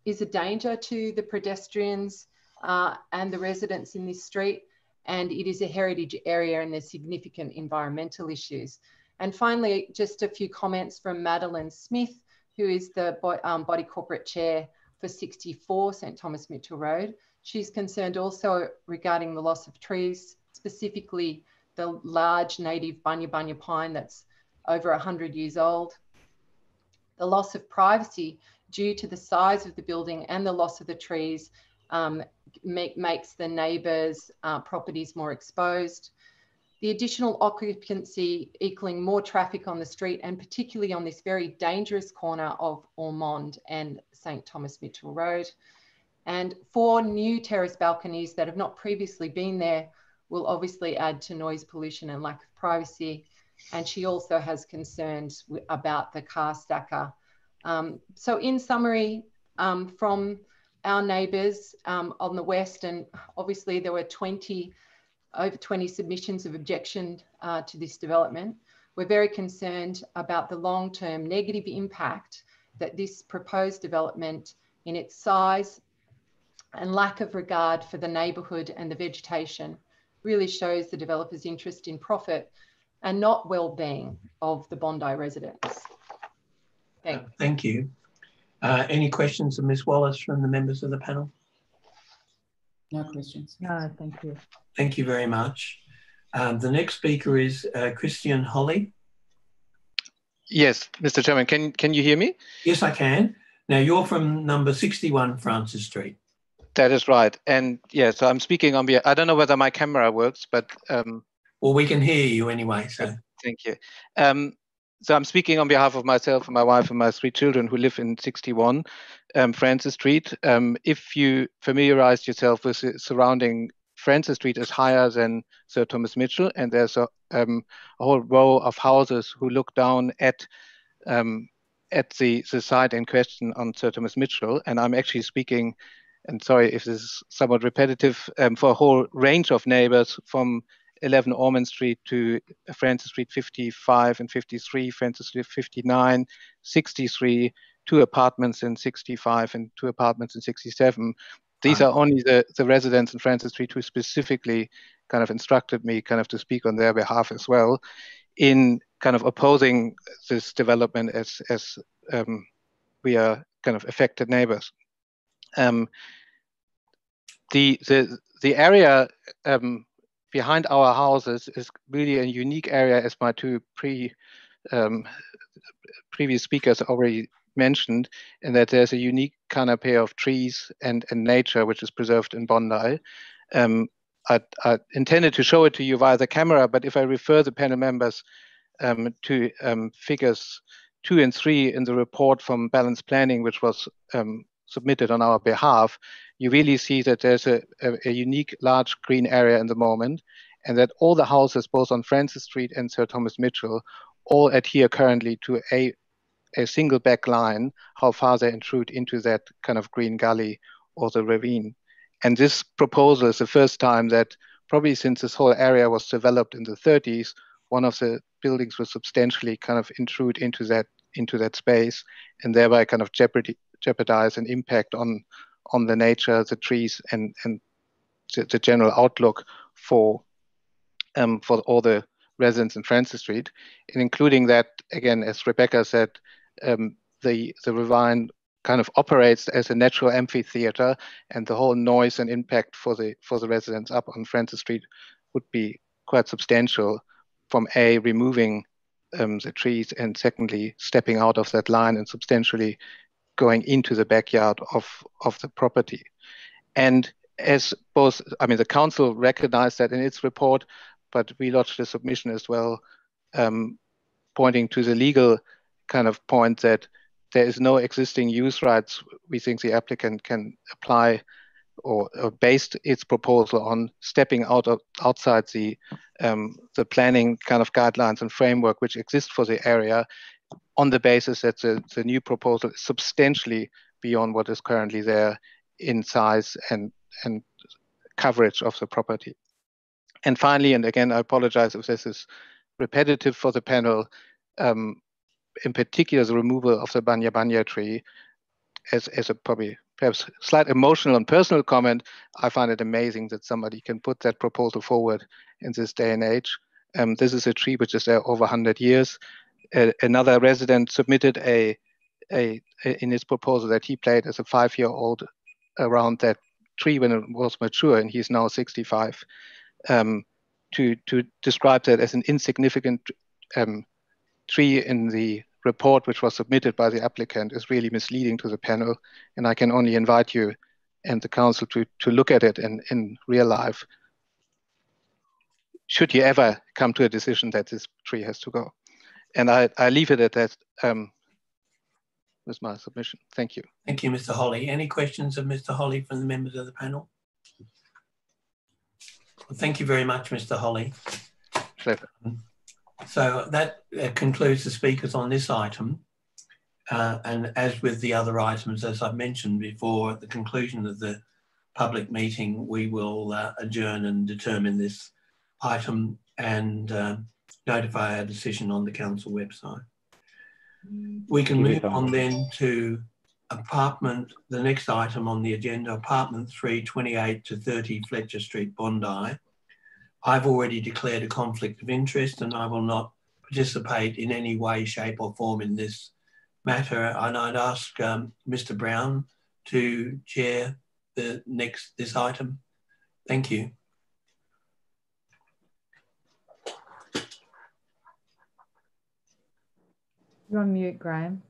is a danger to the pedestrians and the residents in this street, and it is a heritage area and there's significant environmental issues. And finally, just a few comments from Madeline Smith, who is the body corporate chair for 64 St Thomas Mitchell Road. She's concerned also regarding the loss of trees, specifically the large native bunya bunya pine that's over 100 years old. The loss of privacy due to the size of the building and the loss of the trees makes the neighbours' properties more exposed. The additional occupancy equaling more traffic on the street and particularly on this very dangerous corner of Ormond and St Thomas Mitchell Road. And 4 new terrace balconies that have not previously been there will obviously add to noise pollution and lack of privacy. And she also has concerns about the car stacker. So in summary, from our neighbours on the west, and obviously there were over 20 submissions of objection to this development. We're very concerned about the long-term negative impact that this proposed development in its size and lack of regard for the neighbourhood and the vegetation really shows the developer's interest in profit and not well-being of the Bondi residents. Thanks. Thank you. Any questions of Ms. Wallace from the members of the panel? No questions. No, thank you. Thank you very much. The next speaker is Christian Holly. Yes, Mr. Chairman, can you hear me? Yes, I can. Now, you're from number 61 Francis Street. That is right. And yeah, so I'm speaking on behalf, I don't know whether my camera works, but... well, we can hear you anyway, so... Thank you. So I'm speaking on behalf of myself and my wife and my 3 children who live in 61 Francis Street. If you familiarize yourself with the surrounding, Francis Street is higher than Sir Thomas Mitchell, and there's a whole row of houses who look down at the site in question on Sir Thomas Mitchell. And I'm actually speaking, and sorry if this is somewhat repetitive, for a whole range of neighbors from 11 Ormond Street to Francis Street 55 and 53, Francis Street 59, 63, 2 apartments in 65 and 2 apartments in 67. These are only the residents in Francis Street who specifically kind of instructed me kind of to speak on their behalf as well in kind of opposing this development as we are kind of affected neighbors. The area behind our houses is really a unique area, as my two previous speakers already mentioned, in that there's a unique canopy of trees and nature which is preserved in Bondi. I intended to show it to you via the camera, but if I refer the panel members to figures 2 and 3 in the report from Balanced Planning, which was submitted on our behalf, you really see that there's a unique large green area in the moment, and that all the houses, both on Francis Street and Sir Thomas Mitchell, all adhere currently to a single back line, how far they intrude into that kind of green gully or the ravine. And this proposal is the first time that, probably since this whole area was developed in the 30s, one of the buildings will substantially kind of intrude into that space, and thereby kind of jeopardize an impact on the nature, the trees, and the general outlook for all the residents in Francis Street, and including that, again, as Rebecca said, the ravine kind of operates as a natural amphitheater, and the whole noise and impact for the residents up on Francis Street would be quite substantial from removing the trees, and secondly, stepping out of that line and substantially going into the backyard of the property. And as both, I mean, the council recognized that in its report, but we lodged a submission as well, pointing to the legal kind of point that there is no existing use rights we think the applicant can apply or based its proposal on stepping outside the planning kind of guidelines and framework which exist for the area, on the basis that the new proposal is substantially beyond what is currently there in size and coverage of the property. And finally, and again, I apologize if this is repetitive for the panel, in particular, the removal of the banya tree as a probably perhaps slight emotional and personal comment. I find it amazing that somebody can put that proposal forward in this day and age. This is a tree which is there over 100 years. Another resident submitted in his proposal that he played as a 5-year-old around that tree when it was mature, and he's now 65. To describe that as an insignificant tree in the report which was submitted by the applicant is really misleading to the panel, and I can only invite you and the council to look at it in real life, should you ever come to a decision that this tree has to go. And I leave it at that with my submission. Thank you. Thank you, Mr. Holly. Any questions of Mr. Holly from the members of the panel? Well, thank you very much, Mr. Holly. Pleasure. So that concludes the speakers on this item. And as with the other items, as I've mentioned before, at the conclusion of the public meeting, we will adjourn and determine this item and notify our decision on the council website. We can move on then to the next item on the agenda, apartment 3, 28 to 30 Fletcher Street, Bondi. I've already declared a conflict of interest and I will not participate in any way, shape or form in this matter. And I'd ask Mr. Brown to chair this item. Thank you. You're on mute, Graham.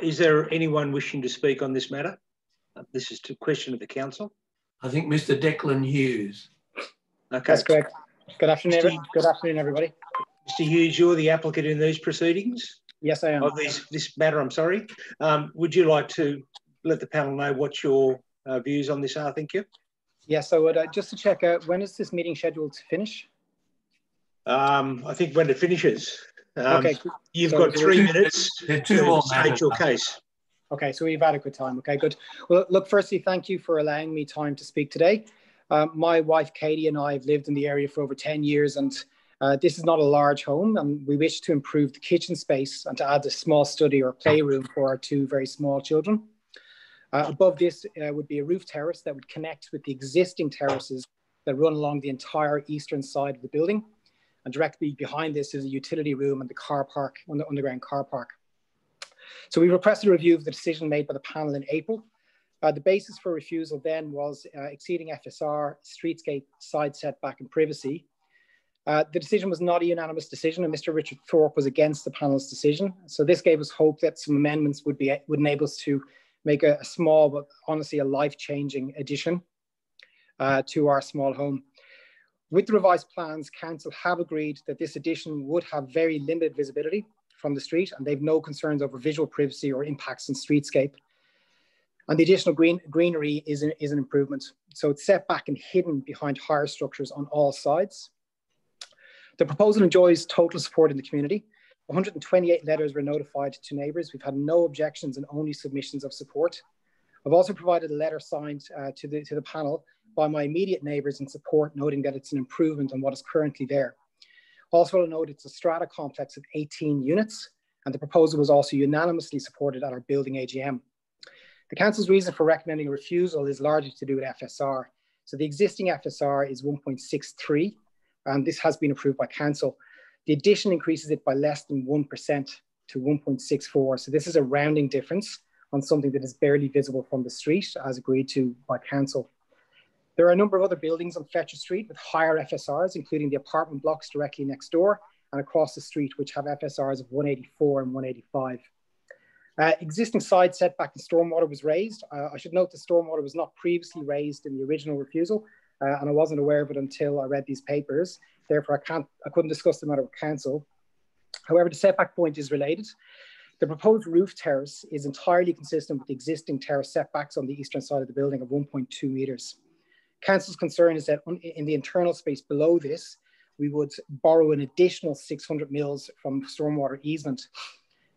Is there anyone wishing to speak on this matter? This is a question of the council. I think Mr. Declan Hughes. Okay. That's correct. Good afternoon, Good afternoon, everybody. Mr. Hughes, you're the applicant in these proceedings? Yes, I am. Of this matter, I'm sorry. Would you like to let the panel know what your views on this are? Thank you. Yes, I would. Just to check out, when is this meeting scheduled to finish? I think when it finishes. Okay. You've got 3 minutes to state your case. Okay, so we have adequate time. Okay, good. Well, look, firstly, thank you for allowing me time to speak today. My wife, Katie, and I have lived in the area for over 10 years, and this is not a large home, and we wish to improve the kitchen space and to add a small study or playroom for our 2 very small children. Above this would be a roof terrace that would connect with the existing terraces that run along the entire eastern side of the building. And directly behind this is a utility room and the car park, the underground car park. So we requested a review of the decision made by the panel in April. The basis for refusal then was exceeding FSR, streetscape, side setback and privacy. The decision was not a unanimous decision, and Mr. Richard Thorpe was against the panel's decision. So this gave us hope that some amendments would enable us to make a small, but honestly a life-changing addition to our small home. With the revised plans, council have agreed that this addition would have very limited visibility from the street, and they've no concerns over visual privacy or impacts on streetscape. And the additional greenery is an improvement. So it's set back and hidden behind higher structures on all sides. The proposal enjoys total support in the community. 128 letters were notified to neighbours. We've had no objections and only submissions of support. I've also provided a letter signed to the panel by my immediate neighbours in support, noting that it's an improvement on what is currently there. Also, I'll note it's a strata complex of 18 units, and the proposal was also unanimously supported at our building AGM. The council's reason for recommending a refusal is largely to do with FSR. So the existing FSR is 1.63, and this has been approved by council. The addition increases it by less than 1% to 1.64. So this is a rounding difference on something that is barely visible from the street, as agreed to by council. There are a number of other buildings on Fletcher Street with higher FSRs, including the apartment blocks directly next door and across the street, which have FSRs of 184 and 185. Existing side setback and stormwater was raised. I should note the stormwater was not previously raised in the original refusal, and I wasn't aware of it until I read these papers. Therefore, I couldn't discuss the matter with council. However, the setback point is related. The proposed roof terrace is entirely consistent with the existing terrace setbacks on the eastern side of the building of 1.2 metres. Council's concern is that in the internal space below this, we would borrow an additional 600 mils from stormwater easement.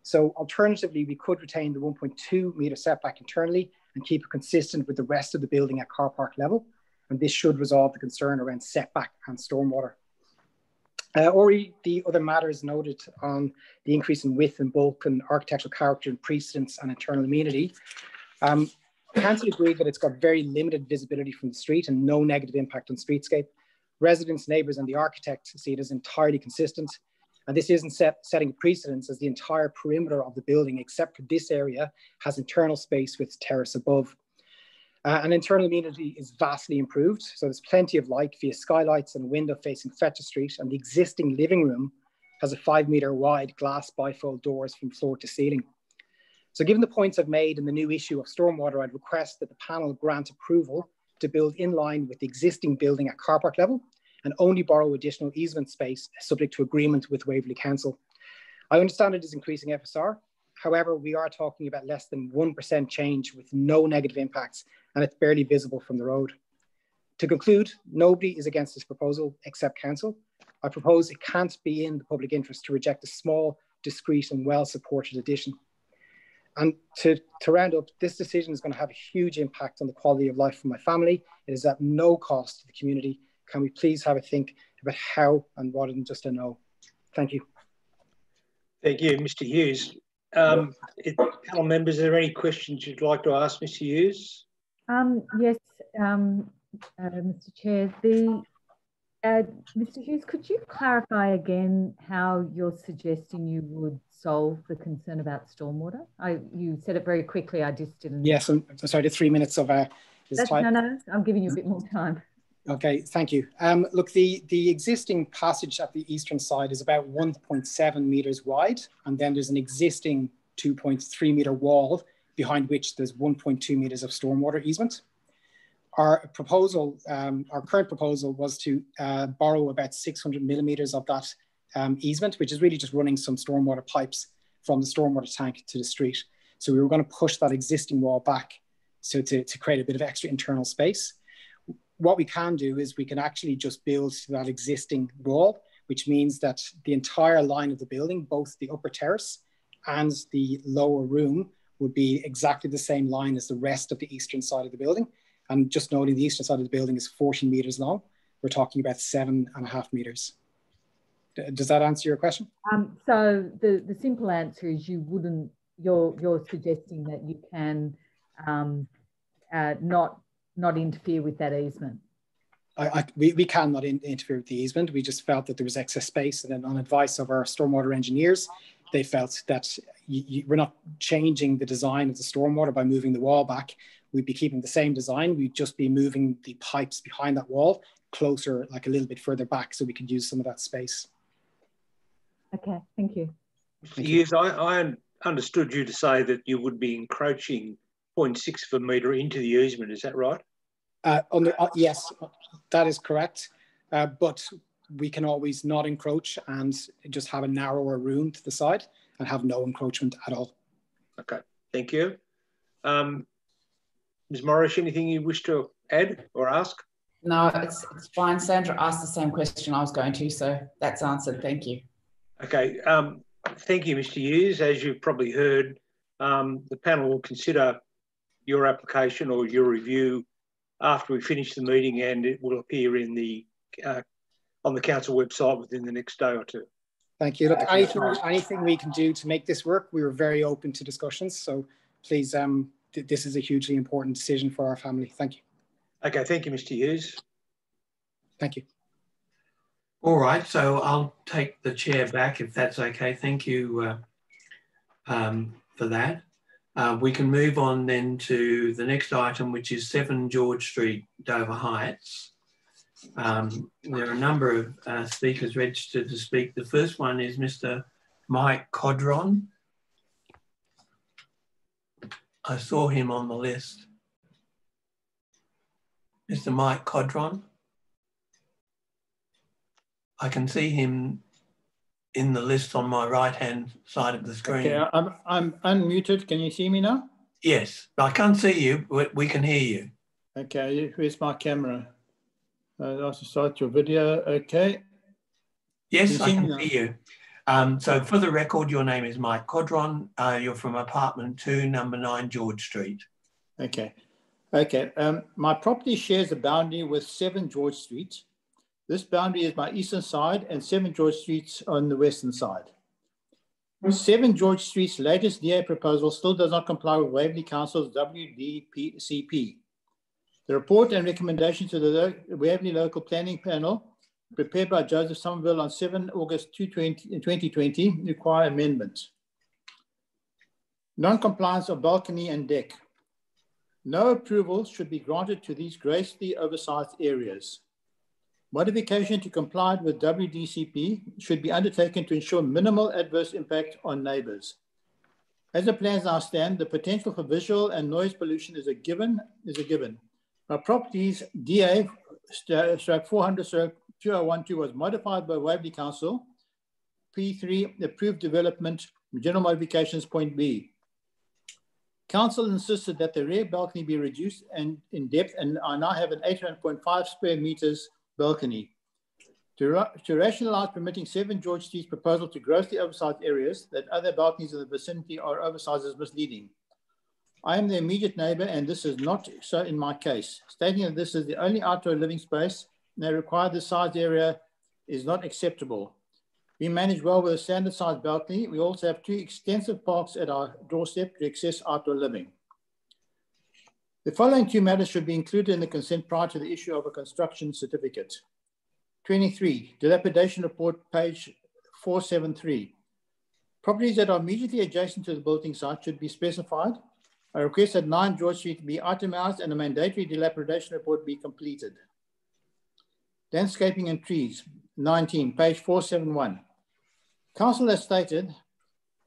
So alternatively, we could retain the 1.2 metre setback internally and keep it consistent with the rest of the building at car park level. And this should resolve the concern around setback and stormwater. Or the other matters noted on the increase in width and bulk and architectural character and precedence and internal amenity. Council agreed that it's got very limited visibility from the street and no negative impact on streetscape. Residents, neighbours and the architect see it as entirely consistent. And this isn't setting a precedence, as the entire perimeter of the building, except for this area, has internal space with terrace above. And internal amenity is vastly improved. So there's plenty of light via skylights and a window facing Fletcher Street. And the existing living room has a 5 metre wide glass bifold doors from floor to ceiling. So given the points I've made in the new issue of stormwater, I'd request that the panel grant approval to build in line with the existing building at car park level and only borrow additional easement space subject to agreement with Waverley Council. I understand it is increasing FSR. However, we are talking about less than 1% change with no negative impacts, and it's barely visible from the road. To conclude, nobody is against this proposal except council. I propose it can't be in the public interest to reject a small, discreet and well-supported addition. And to round up, this decision is going to have a huge impact on the quality of life for my family. It is at no cost to the community. Can we please have a think about how and rather than just a no? Thank you. Thank you, Mr. Hughes. Panel members, are there any questions you'd like to ask Mr. Hughes? Yes, Mr. Chair. Mr. Hughes, could you clarify again how you're suggesting you would solve the concern about stormwater? You said it very quickly. I just didn't. Yes, I'm sorry. The 3 minutes of this time. No, I'm giving you a bit more time. Okay, thank you. Look, the existing passage at the eastern side is about 1.7 metres wide, and then there's an existing 2.3 metre wall behind which there's 1.2 metres of stormwater easement. Our proposal, our current proposal was to borrow about 600 millimetres of that easement, which is really just running some stormwater pipes from the stormwater tank to the street. So we were going to push that existing wall back so to create a bit of extra internal space. What we can do is we can actually just build to that existing wall, which means that the entire line of the building, both the upper terrace and the lower room, would be exactly the same line as the rest of the eastern side of the building. And just noting the eastern side of the building is 14 meters long. We're talking about 7.5 meters. Does that answer your question? So the simple answer is you wouldn't, you're suggesting that you can not interfere with that easement. We cannot interfere with the easement. We just felt that there was excess space, and then on advice of our stormwater engineers, they felt that we're not changing the design of the stormwater by moving the wall back. We'd be keeping the same design. We'd just be moving the pipes behind that wall closer, like a little bit further back, so we could use some of that space. Okay, thank you. Yes, I understood you to say that you would be encroaching 0.6 of a metre into the easement. Is that right? Yes, that is correct. But we can always not encroach and just have a narrower room to the side and have no encroachment at all. Okay, thank you. Ms. Morris, anything you wish to add or ask? No, it's fine. Sandra asked the same question I was going to, so that's answered. Thank you. Okay, thank you, Mr. Hughes. As you've probably heard, the panel will consider your application or your review after we finish the meeting, and it will appear in the on the council website within the next day or two. Thank you. Look, anything we can do to make this work, we were very open to discussions. So please, this is a hugely important decision for our family. Thank you. Okay, thank you, Mr. Hughes. Thank you. All right, so I'll take the chair back if that's okay. Thank you for that. We can move on then to the next item, which is 7 George Street, Dover Heights. There are a number of speakers registered to speak. The first one is Mr. Mike Codron. I saw him on the list. Mr. Mike Codron. I can see him in the list on my right-hand side of the screen. Okay, I'm unmuted. Can you see me now? Yes, I can't see you, but we can hear you. Okay, where's my camera? I'll have to start your video. Okay. Yes, I can see you. So for the record, your name is Mike Codron. You're from apartment 2, number 9 George Street. Okay. Okay. My property shares a boundary with 7 George Street. This boundary is my eastern side and 7 George Street's on the western side. 7 George Street's latest DA proposal still does not comply with Waverley Council's WDCP. The report and recommendation to the Waverley Local Planning Panel, prepared by Joseph Somerville on 7 August 2020, require amendment. Non-compliance of balcony and deck. No approval should be granted to these grossly oversized areas. Modification to comply with WDCP should be undertaken to ensure minimal adverse impact on neighbours. As the plans now stand, the potential for visual and noise pollution is a given. Our property's DA/400/2012 was modified by Waverley Council, P3 approved development, general modifications point B. Council insisted that the rear balcony be reduced and in depth, and I now have an 800.5 square meters balcony. To rationalize permitting 7 George Street's proposal to grossly oversized areas that other balconies in the vicinity are oversized is misleading. I am the immediate neighbor, and this is not so in my case. Stating that this is the only outdoor living space and they require this size area is not acceptable. We manage well with a standard size balcony. We also have 2 extensive parks at our doorstep to access outdoor living. The following 2 matters should be included in the consent prior to the issue of a construction certificate. 23, dilapidation report, page 473. Properties that are immediately adjacent to the building site should be specified. I request that 9 George Street be itemized and a mandatory dilapidation report be completed. Landscaping and trees, 19, page 471. Council has stated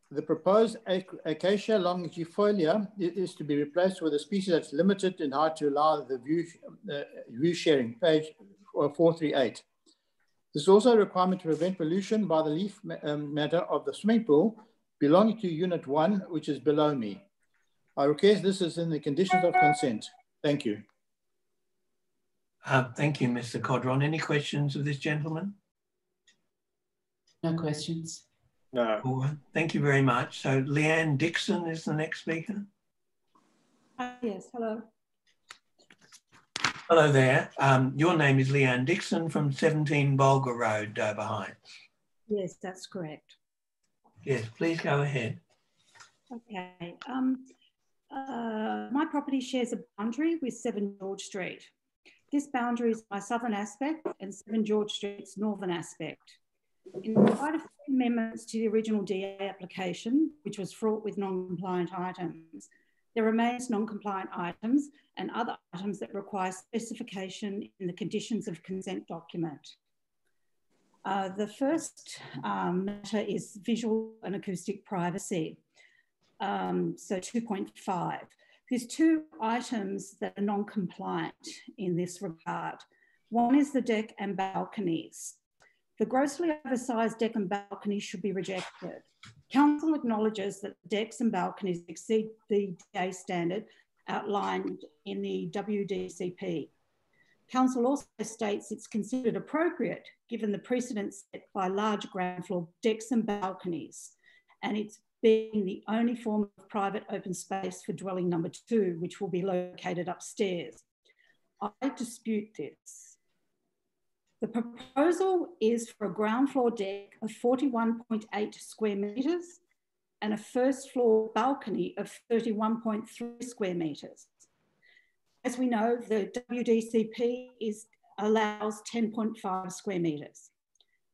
the proposed Acacia longifolia is to be replaced with a species that's limited in height to allow the view sharing, page 438. There's also a requirement to prevent pollution by the leaf matter of the swimming pool belonging to Unit 1, which is below me. I request this is in the conditions of consent. Thank you. Thank you, Mr. Codron. Any questions of this gentleman? No questions. No. All right. Thank you very much. So Leanne Dixon is the next speaker. Yes, hello. Hello there. Your name is Leanne Dixon from 17 Bulga Road, Dover Heights. Yes, that's correct. Yes, please go ahead. Okay. My property shares a boundary with 7 George Street. This boundary is my southern aspect and 7 George Street's northern aspect. In spite of amendments to the original DA application, which was fraught with non-compliant items, there remains non-compliant items and other items that require specification in the conditions of consent document. The first matter is visual and acoustic privacy. So 2.5. There's 2 items that are non-compliant in this regard. One is the deck and balconies. The grossly oversized deck and balconies should be rejected. Council acknowledges that decks and balconies exceed the DA standard outlined in the WDCP. Council also states it's considered appropriate given the precedent set by large ground floor decks and balconies, and it's being the only form of private open space for dwelling number 2, which will be located upstairs. I dispute this. The proposal is for a ground floor deck of 41.8 square metres and a first floor balcony of 31.3 square metres. As we know, the WDCP allows 10.5 square metres.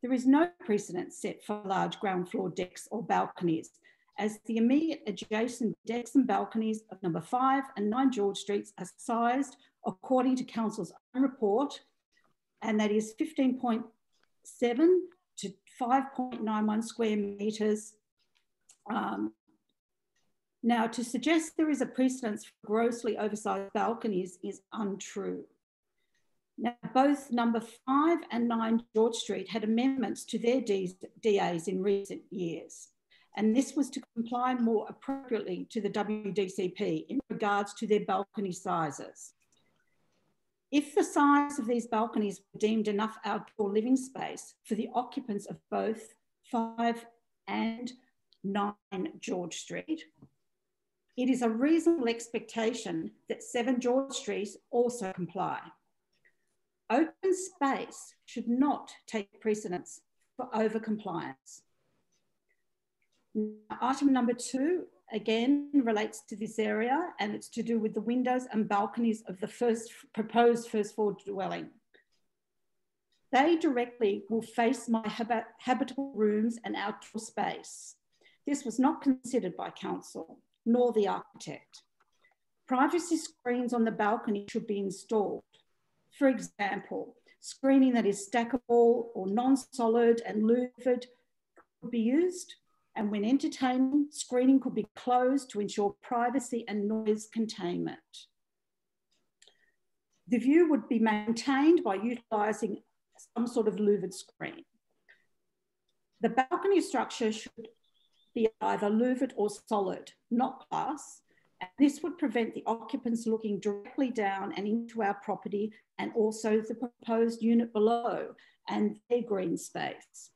There is no precedent set for large ground floor decks or balconies, as the immediate adjacent decks and balconies of number 5 and 9 George Streets are sized according to Council's own report, and that is 15.7 to 5.91 square metres. Now, to suggest there is a precedence for grossly oversized balconies is untrue. Now, both number 5 and 9 George Street had amendments to their DAs in recent years, and this was to comply more appropriately to the WDCP in regards to their balcony sizes. If the size of these balconies were deemed enough outdoor living space for the occupants of both 5 and 9 George Street, it is a reasonable expectation that 7 George Street also comply. Open space should not take precedence for over-compliance. Item number 2, again, relates to this area, and it's to do with the windows and balconies of the proposed first floor dwelling. They directly will face my habitable rooms and outdoor space. This was not considered by Council, nor the architect. Privacy screens on the balcony should be installed. For example, screening that is stackable or non-solid and louvered could be used. And when entertaining, screening could be closed to ensure privacy and noise containment. The view would be maintained by utilising some sort of louvered screen. The balcony structure should be either louvered or solid, not glass, and this would prevent the occupants looking directly down and into our property, and also the proposed unit below and their green space.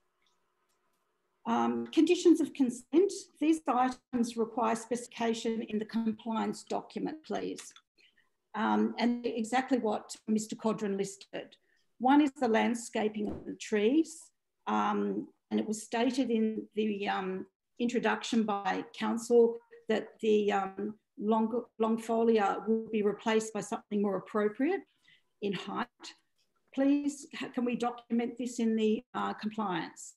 Conditions of consent. These items require specification in the compliance document, please. And exactly what Mr. Codron listed. One is the landscaping of the trees, and it was stated in the introduction by Council that the longfolia will be replaced by something more appropriate in height. Please, can we document this in the compliance?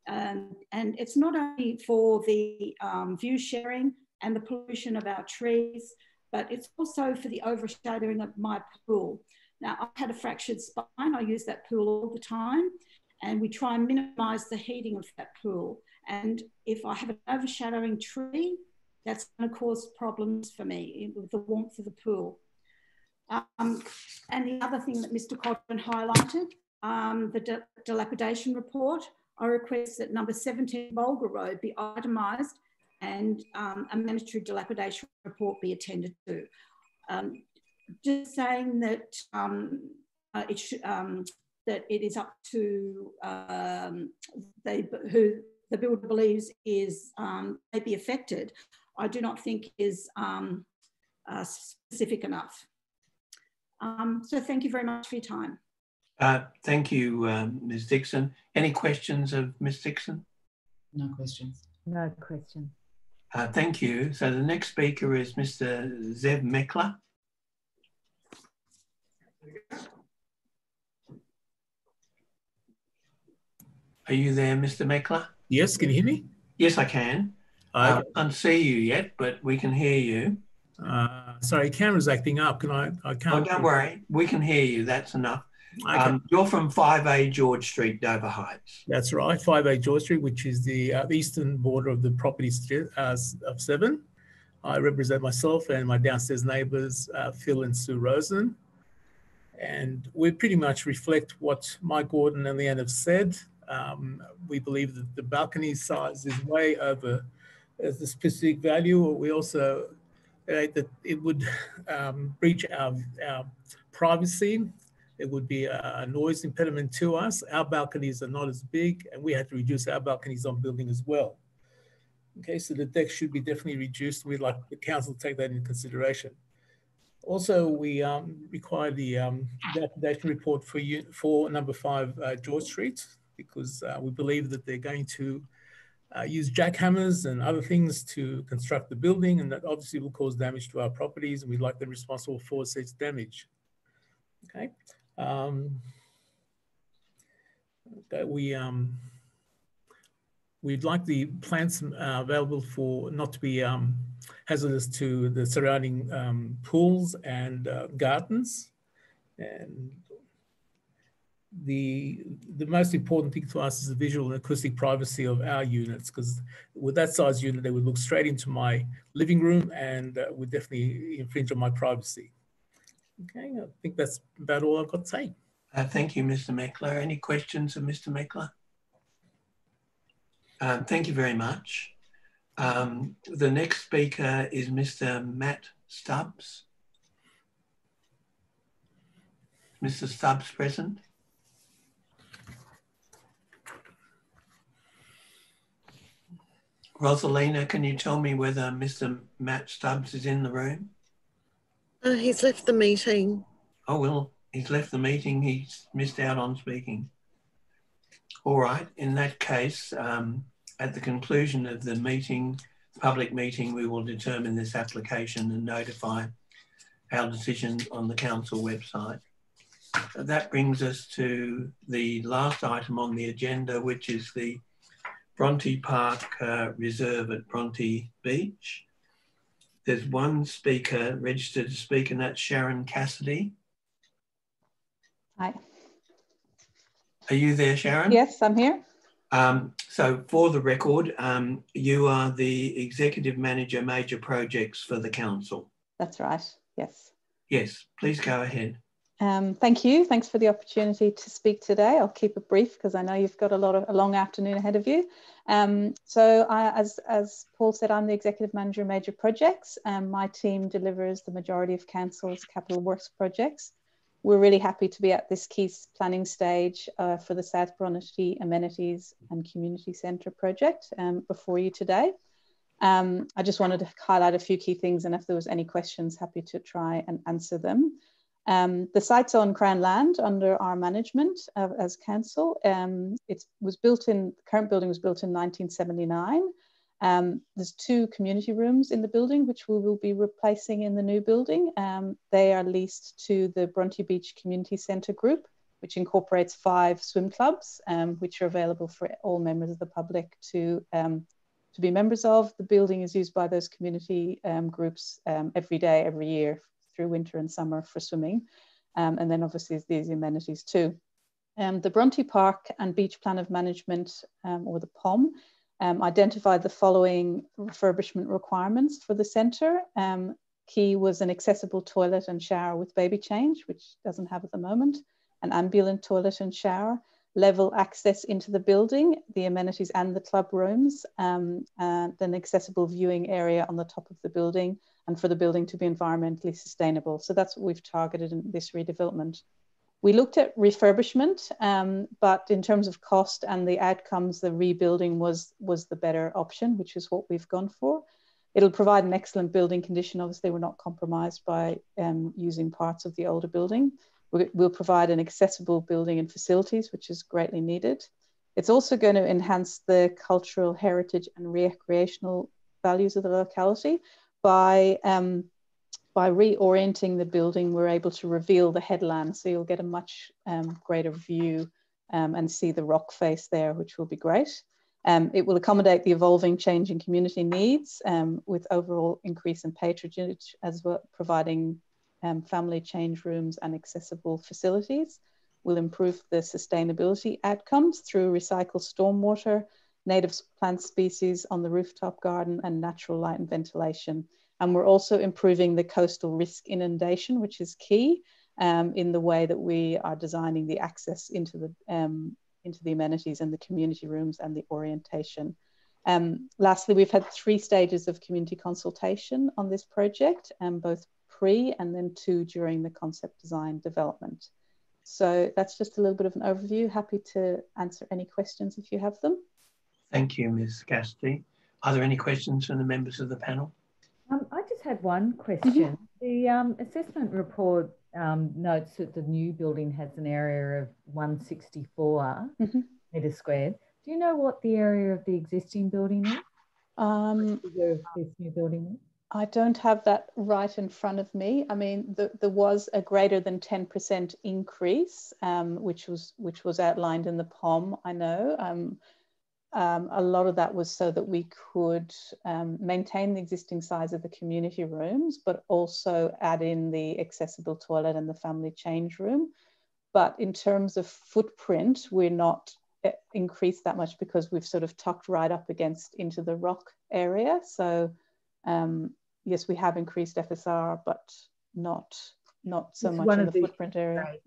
And it's not only for the view sharing and the pollution of our trees, but it's also for the overshadowing of my pool. Now, I've had a fractured spine. I use that pool all the time, and we try and minimise the heating of that pool. And if I have an overshadowing tree, that's going to cause problems for me with the warmth of the pool. And the other thing that Mr. Codron highlighted, the dilapidation report, I request that number 17 Bulga Road be itemised and a mandatory dilapidation report be attended to. Just saying that that it is up to who the builder believes is may be affected, I do not think is specific enough. So thank you very much for your time. Thank you, Ms. Dixon. Any questions of Ms. Dixon? No questions. No questions. Thank you. So the next speaker is Mr. Zev Mekler. Are you there, Mr. Mekler? Yes, can you hear me? Yes, I can. I can't see you yet, but we can hear you. Sorry, camera's acting up. Can I can't. Oh, don't worry. We can hear you. That's enough. Okay. You're from 5A George Street, Dover Heights. That's right, 5A George Street, which is the eastern border of the property of 7. I represent myself and my downstairs neighbours, Phil and Sue Rosen. And we pretty much reflect what Mike Gordon and Leanne have said. We believe that the balcony size is way over the specific value. We also that it would breach our privacy. It would be a noise impediment to us. Our balconies are not as big, and we had to reduce our balconies on building as well. Okay, so the deck should be definitely reduced. We'd like the council to take that into consideration. Also, we require the dilapidation report for number 5 George Street, because we believe that they're going to use jackhammers and other things to construct the building, and that obviously will cause damage to our properties, and we'd like them responsible for such damage. Okay. We'd like the plants available for not to be hazardous to the surrounding pools and gardens. And the most important thing to us is the visual and acoustic privacy of our units, because with that size unit, they would look straight into my living room and would definitely infringe on my privacy. Okay, I think that's about all I've got to say. Thank you, Mr. Mekler. Any questions of Mr. Mekler? Thank you very much. The next speaker is Mr. Matt Stubbs. Mr. Stubbs present? Rosalina, can you tell me whether Mr. Matt Stubbs is in the room? He's left the meeting. Oh, well, he's left the meeting. He's missed out on speaking. All right. In that case, at the conclusion of the meeting, public meeting, we will determine this application and notify our decision on the council website. That brings us to the last item on the agenda, which is the Bronte Park Reserve at Bronte Beach. There's one speaker registered to speak, and that's Sharon Cassidy. Hi. Are you there, Sharon? Yes, I'm here. So for the record, you are the Executive Manager Major Projects for the Council. That's right, yes. Yes, please go ahead. Thank you. Thanks for the opportunity to speak today. I'll keep it brief because I know you've got a long afternoon ahead of you. As Paul said, I'm the Executive Manager Major Projects. My team delivers the majority of Council's capital works projects. We're really happy to be at this key planning stage for the South Bronte Amenities and Community Centre project before you today. I just wanted to highlight a few key things, and if there was any questions, happy to try and answer them. The site's on Crown land under our management as council. The current building was built in 1979. There's 2 community rooms in the building, which we will be replacing in the new building. They are leased to the Bronte Beach Community Centre Group, which incorporates 5 swim clubs, which are available for all members of the public to be members of. The building is used by those community groups every day, every year, through winter and summer for swimming. And then obviously these amenities too. The Bronte Park and Beach Plan of Management, or the POM, identified the following refurbishment requirements for the centre. Key was an accessible toilet and shower with baby change, which doesn't have at the moment, an ambulance toilet and shower, level access into the building, the amenities and the club rooms, and an accessible viewing area on the top of the building, and for the building to be environmentally sustainable. So that's what we've targeted in this redevelopment. We looked at refurbishment, but in terms of cost and the outcomes, the rebuilding was the better option, which is what we've gone for. It'll provide an excellent building condition. Obviously, we're not compromised by using parts of the older building. We'll provide an accessible building and facilities, which is greatly needed. It's also going to enhance the cultural heritage and recreational values of the locality. By reorienting the building, we're able to reveal the headland, so you'll get a much greater view and see the rock face there, which will be great. It will accommodate the evolving, changing community needs with overall increase in patronage, as well providing family change rooms and accessible facilities. Will improve the sustainability outcomes through recycled stormwater, native plant species on the rooftop garden, and natural light and ventilation. And we're also improving the coastal risk inundation, which is key in the way that we are designing the access into the amenities and the community rooms and the orientation. Lastly, we've had 3 stages of community consultation on this project, both pre and then 2 during the concept design development. So that's just a little bit of an overview. Happy to answer any questions if you have them. Thank you, Ms. Cassidy. Are there any questions from the members of the panel? I just had one question. The assessment report notes that the new building has an area of 164 metres squared. Do you know what the area of the existing building is? This new building is? I don't have that right in front of me. I mean, there was a greater than 10% increase, which was outlined in the POM, I know. A lot of that was so that we could maintain the existing size of the community rooms, but also add in the accessible toilet and the family change room. But in terms of footprint, we're not increased that much because we've sort of tucked right up into the rock area. So yes, we have increased FSR, but not so much in the footprint area.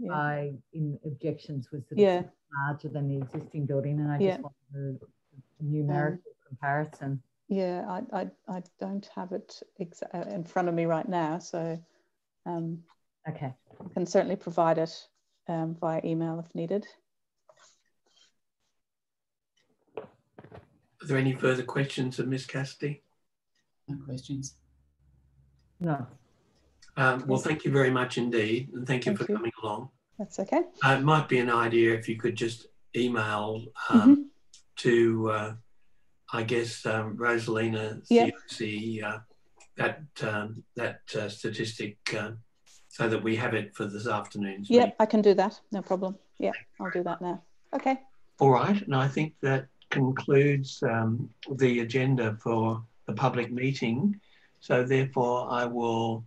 In objections was that it's larger than the existing building, and I just wanted a numerical comparison. Yeah, I don't have it in front of me right now, so okay, I can certainly provide it via email if needed. Are there any further questions of Ms. Cassidy? No questions. No. Well, thank you very much indeed, and thank you for coming along. That's okay. It might be an idea if you could just email to, I guess, Rosalina COC that statistic so that we have it for this afternoon's meeting. I can do that. No problem. Yeah, I'll do that now. Okay. All right, and I think that concludes the agenda for the public meeting. So therefore, I will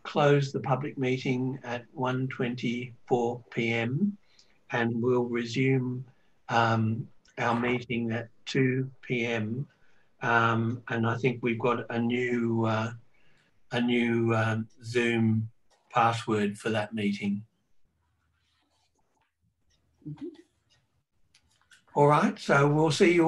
close the public meeting at 1:24 p.m. and we'll resume our meeting at 2 p.m. And I think we've got a new Zoom password for that meeting. All right, so we'll see you all.